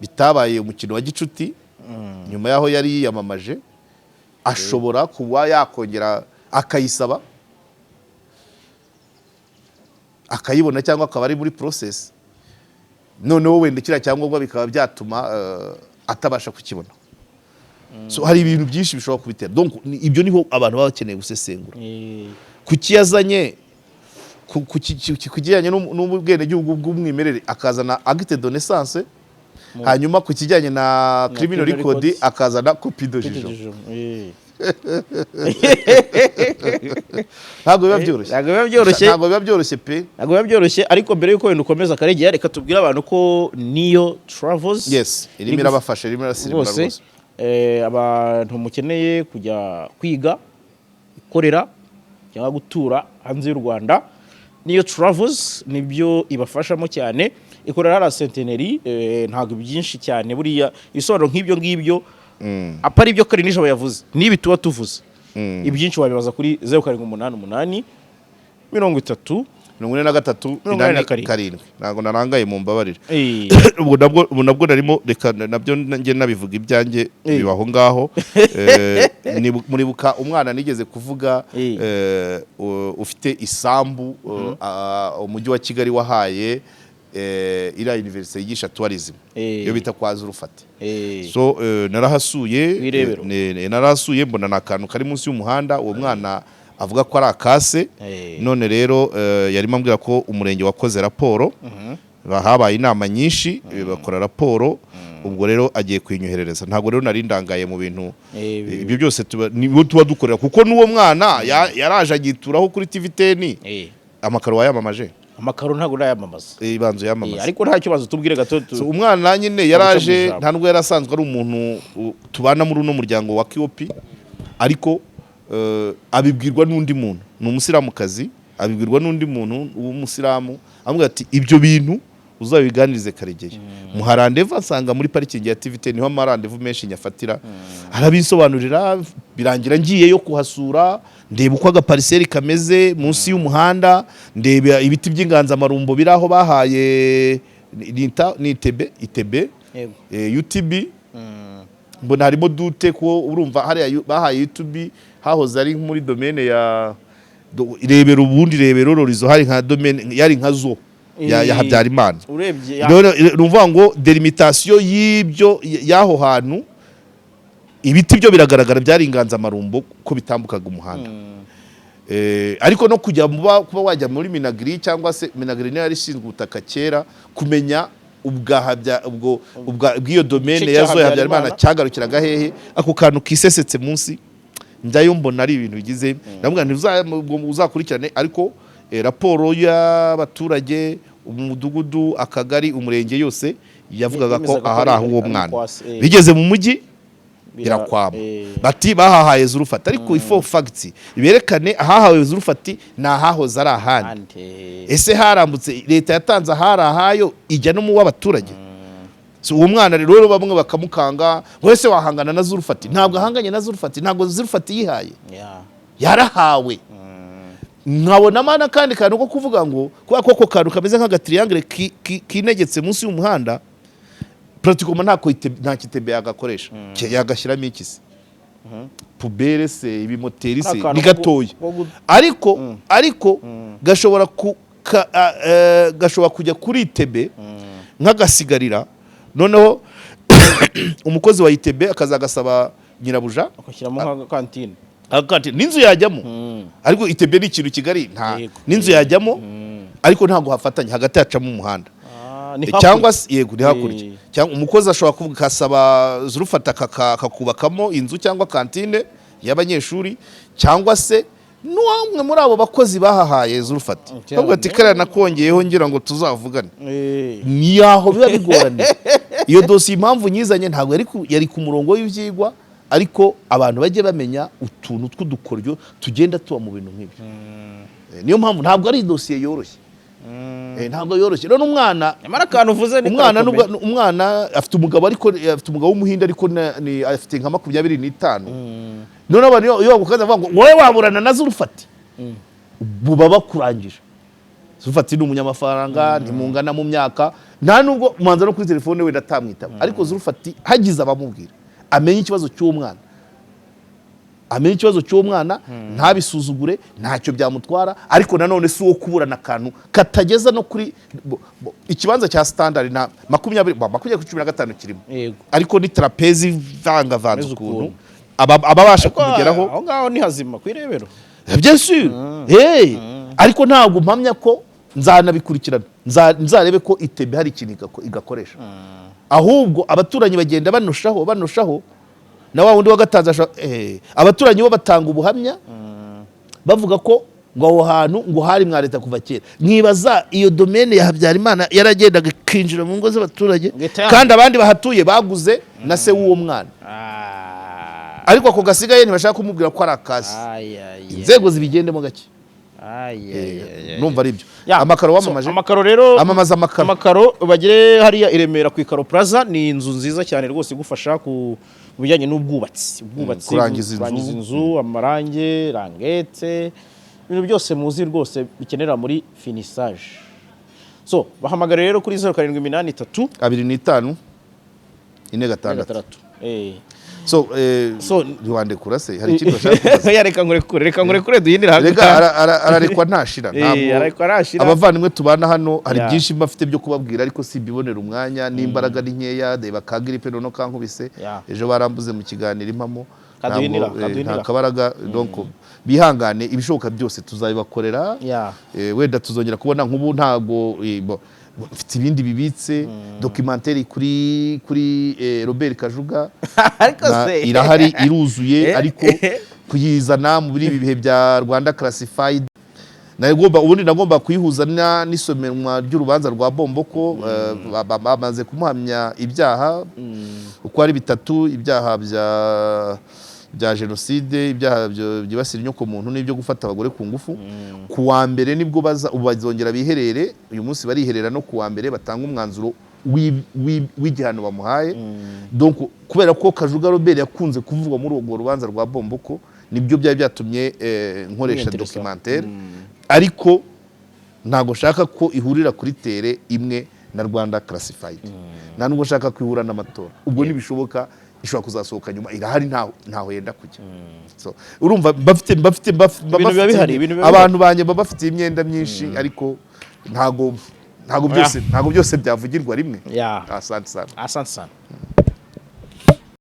bitabaye umukino wa gicuti. Nyuma yaho yari yiyamamaje ashobora kuba yakongera akayisaba akayibona cyangwa akaba ari muri process, noneho wenda kiriya cyangombwa bikaba byatuma atabasha kukibona. So hari ibintu byinshi bishobora kubitera, donc ibyo niho abantu baba bakeneye gusesengura kuki yazanye kukijyanye n'ubwene gihugu bw'umwimerere akazana acte de naissance, hanyuma ku kijyanye na criminal record akazana copie de jugement. Ntabwo biba byoroshye pe. Ntabwo biba byoroshye, ariko mbere yuko wenda ukomeza Karegeya, reka tubwire abantu ko Neo Travels irimo irabafasha, irimo irasirimura rwose. Abantu mukeneye kujya kwiga, gukorera cyangwa gutura hanze y'u Rwanda, Neo Travels nibyo ibafashamo cyane. Ikorera hara Centenary, ntabwo byinshi cyane buriya ibisobanuro nk'ibyo ngibyo apari ibyo kare nijabo yavuze nibi tuba tuvuze ibyinshi wabibaza kuri 0788 30 43 ntabwo narangaye mu mbabarire. Ubwo nabwo narimo reka nabyo nge nabivuga ibyanjye bibaho ngaho. Muribuka umwana nigeze kuvuga ufite isambu umujyi wa Kigali wahaye ira university yigisha tourism yo bita kwa Zurufate. So narahasuye mbona nakantu kari munsi y'umuhanda, uwo mwana avuga ko ari akase. None rero yarimo ambwira ko umurenge wakoze raporo, habaye inama nyinshi bakora raporo, ubwo rero agiye kwinyoherereza. Ntabwo rero nari ndangaye mu bintu ibyo byose tuba dukorera, kuko n'uwo mwana yaraje agituraho kuri TV10 amakaro wayamamaje. Amakaro ntabwo urayamamaza, ibanzo yamamaza, ariko nta kibazo tubwire gato. Umwana nyine yaraje, nta nubwo yarasanzwe ari umuntu tubana muri uno muryango wa Kiopi, ariko abibwirwa n'undi muntu, ni umusiramukazi, abibwirwa n'undi muntu w'umusiramu amubwira ati ibyo bintu uzabiganirize Karegeya. Muharandeva asanga muri parikingi ya TV10 niho amarandevu menshi nyafatira, arabisobanurira, birangira ngiyeyo kuhasura, ndeba uko agapariseri kameze munsi y'umuhanda, ndeba ibiti by'inganzamarumbo biraho bahaye itebe UTB. Mbona harimo dute ko urumva hari bahaye UTB hahoze ari muri domaine ya Rebero, ubundi Rebero Rorizo hari nka domaine yari nka zo ya Habyarimana. Urumva ngo delimitation y'ibyo yaho hantu ibiti byo biragaragara byari inganzamarumbo ko bitambukaga umuhanda. Ariko no kujya kuba wajya muri Minagri cyangwa se Minagri niyo yari ishinzwe ubutaka kera, kumenya bw'iyo domaine yazo ya Habyarimana cyagarukiraga hehe, ako kantu kisesetse munsi njyayo mbona ari ibintu bigize. Ndamubwira nti uzakurikirane, ariko raporo y'abaturage, umudugudu, akagari, umurenge yose yavugaga ko ahari aho uwo mwana bigeze mu mujyi birakwama. Bati bahahaye Zurufate, ariko ifo facts iberekane ahahawe Zurufate na hahoze ari ahandi. Ese harambutse leta yatanze ahari ahayo ijya no mu w'abaturage. So uwo mwana rero bamwe bakamukanga, wese wahangana na Zurufate. Ntabwo ahanganye na Zurufate, ntabwo Zurufate yihaye, yarahawe. Nkabona mana kandi kantu ko kuvuga ngo kwa koko kantu kameze nk'aga triangle kinegetse munsi y'umuhanda, pratiquement nta kitebe yagakoresha, yagashyiramo ikisi pubere se ibimoteri se ni gatoya, ariko gashobora kujya kuri itebe nk'agasigarira. Noneho umukozi wa itebe akazagasaba nyirabuja akashyiramo kantine, n'inzu yajyamo. Ariko itebe ni ikintu Kigali, nta n'inzu yajyamo, ariko ntabwo hafatanye, hagati hacamo umuhanda. Cyangwa yego ni hakurya, cyangwa umukozi ashobora kuvuga kasaba Zurufate akakubakamo inzu cyangwa kantine y'abanyeshuri, cyangwa se n'umwe muri abo bakozi bahahaye Zurufate bavuga ati kare nakongeyeho ngira ngo tuzavugane. Ni yaho biba bigoranye. Iyo dosiye impamvu nyizanye ntabwo yari ku murongo w'ivyigwa, ariko abantu bajye bamenya utuntu tw'udukoryo tugenda tuba mu bintu nk'ibi. Niyo mpamvu ntabwo ari dosiye yoroshye, ntabwo yoroshye rero umwana nyamara akantu uvuze ni umwana afite umugabo ariko afite umugabo w'umuhinde ariko afite nka 25 none abantu iyo bagukaza bavuga ngo wowe waburana na Zulfati buba bakurangije. Zulfati ni umunyamafaranga ntimungana mu myaka nta nubwo umanza no kuri telefone we ndatamwitaba ariko Zulfati hagize abamubwira amenye ikibazo cy'umwana ntabisuzugure ntacyo byamutwara ariko nanone si uwo kuburana akantu katageza no kuri ikibanza cya standard na 20 kirimo ariko ni trapezi vangavanze ukuntu ababasha kumugeraho aho ngaho ni hazima kwirebero bien sûr ariko ntabwo mpamya ko nzanabikurikirana nzarebe ko itebe hari ikintu igakoresha ahubwo abaturanyi bagenda banoshaho na wa wundi wagatanza abaturanyi bo batanga ubuhamya bavuga ko ngo aho hantu ngo hari mwa leta kuva kera nkibaza iyo domaine ya Habyarimana yaragendaga kinjira mu ngo z'abaturage kandi abandi bahatuye baguze na se w'uwo mwana ariko ako gasigaye ntibashaka kumubwira ko ari akazi inzego zibigendemo gake numva ari byo amakaro wamamaje amakaro rero amamaza amakaro bagire hariya i Remera ku Ikaro Plaza ni inzu nziza cyane rwose igufasha ku bijyanye n'ubwubatsi kurangiza inzu amarange rangete ibintu byose muzi rwose bikenera muri finissage so bahamagara rero kuri 0783 25 46 so Rwanda kurase hari ikintu bashaka reka ngurekure duhindira ararekwa ntashira ntabwo abavandimwe tubana hano hari byinshi bafite byo kubabwira ariko si bibonera umwanya n'imbaraga ni nkeya de bakagira ipe no kankubise ejo barambuze mu kiganiro impamo nta kabaraga donc bihangane ibishoboka byose tuzabibakorera wenda tuzongera kubona nk'ubu ntago mfite ibindi bibitse documentaire kuri Robert Kajuga irahari iruzuye ariko kuyizana muri ibi bihe bya Rwanda Classified ubundi nagomba kuyihuza n'isomerwa ry'urubanza rwa Bomboko bamaze kumuhamya ibyaha uko ari 3 ibyaha bya genocide ibyaha byibasira inyoko muntu n'ibyo gufata abagore ku ngufu kuwa mbere nibwo bazongera biherere uyu munsi bariherera no kuwa mbere batanga umwanzuro w'igihano bamuhaye donc kubera ko Kajuga Robert yakunze kuvugwa muri urwo rubanza rwa Bomboko nibyo byari byatumye nkoresha documentaire ariko ntago shaka ko ihurira kuri tere imwe na Rwanda Classified nta nubwo shaka kwihura n'amatora ubwo nibishoboka ishobora kuzasohoka nyuma irahari ntaho yenda kujya so urumva bafite abantu banye bafite imyenda myinshi ariko ntago byose byavugirwa rimwe asante sana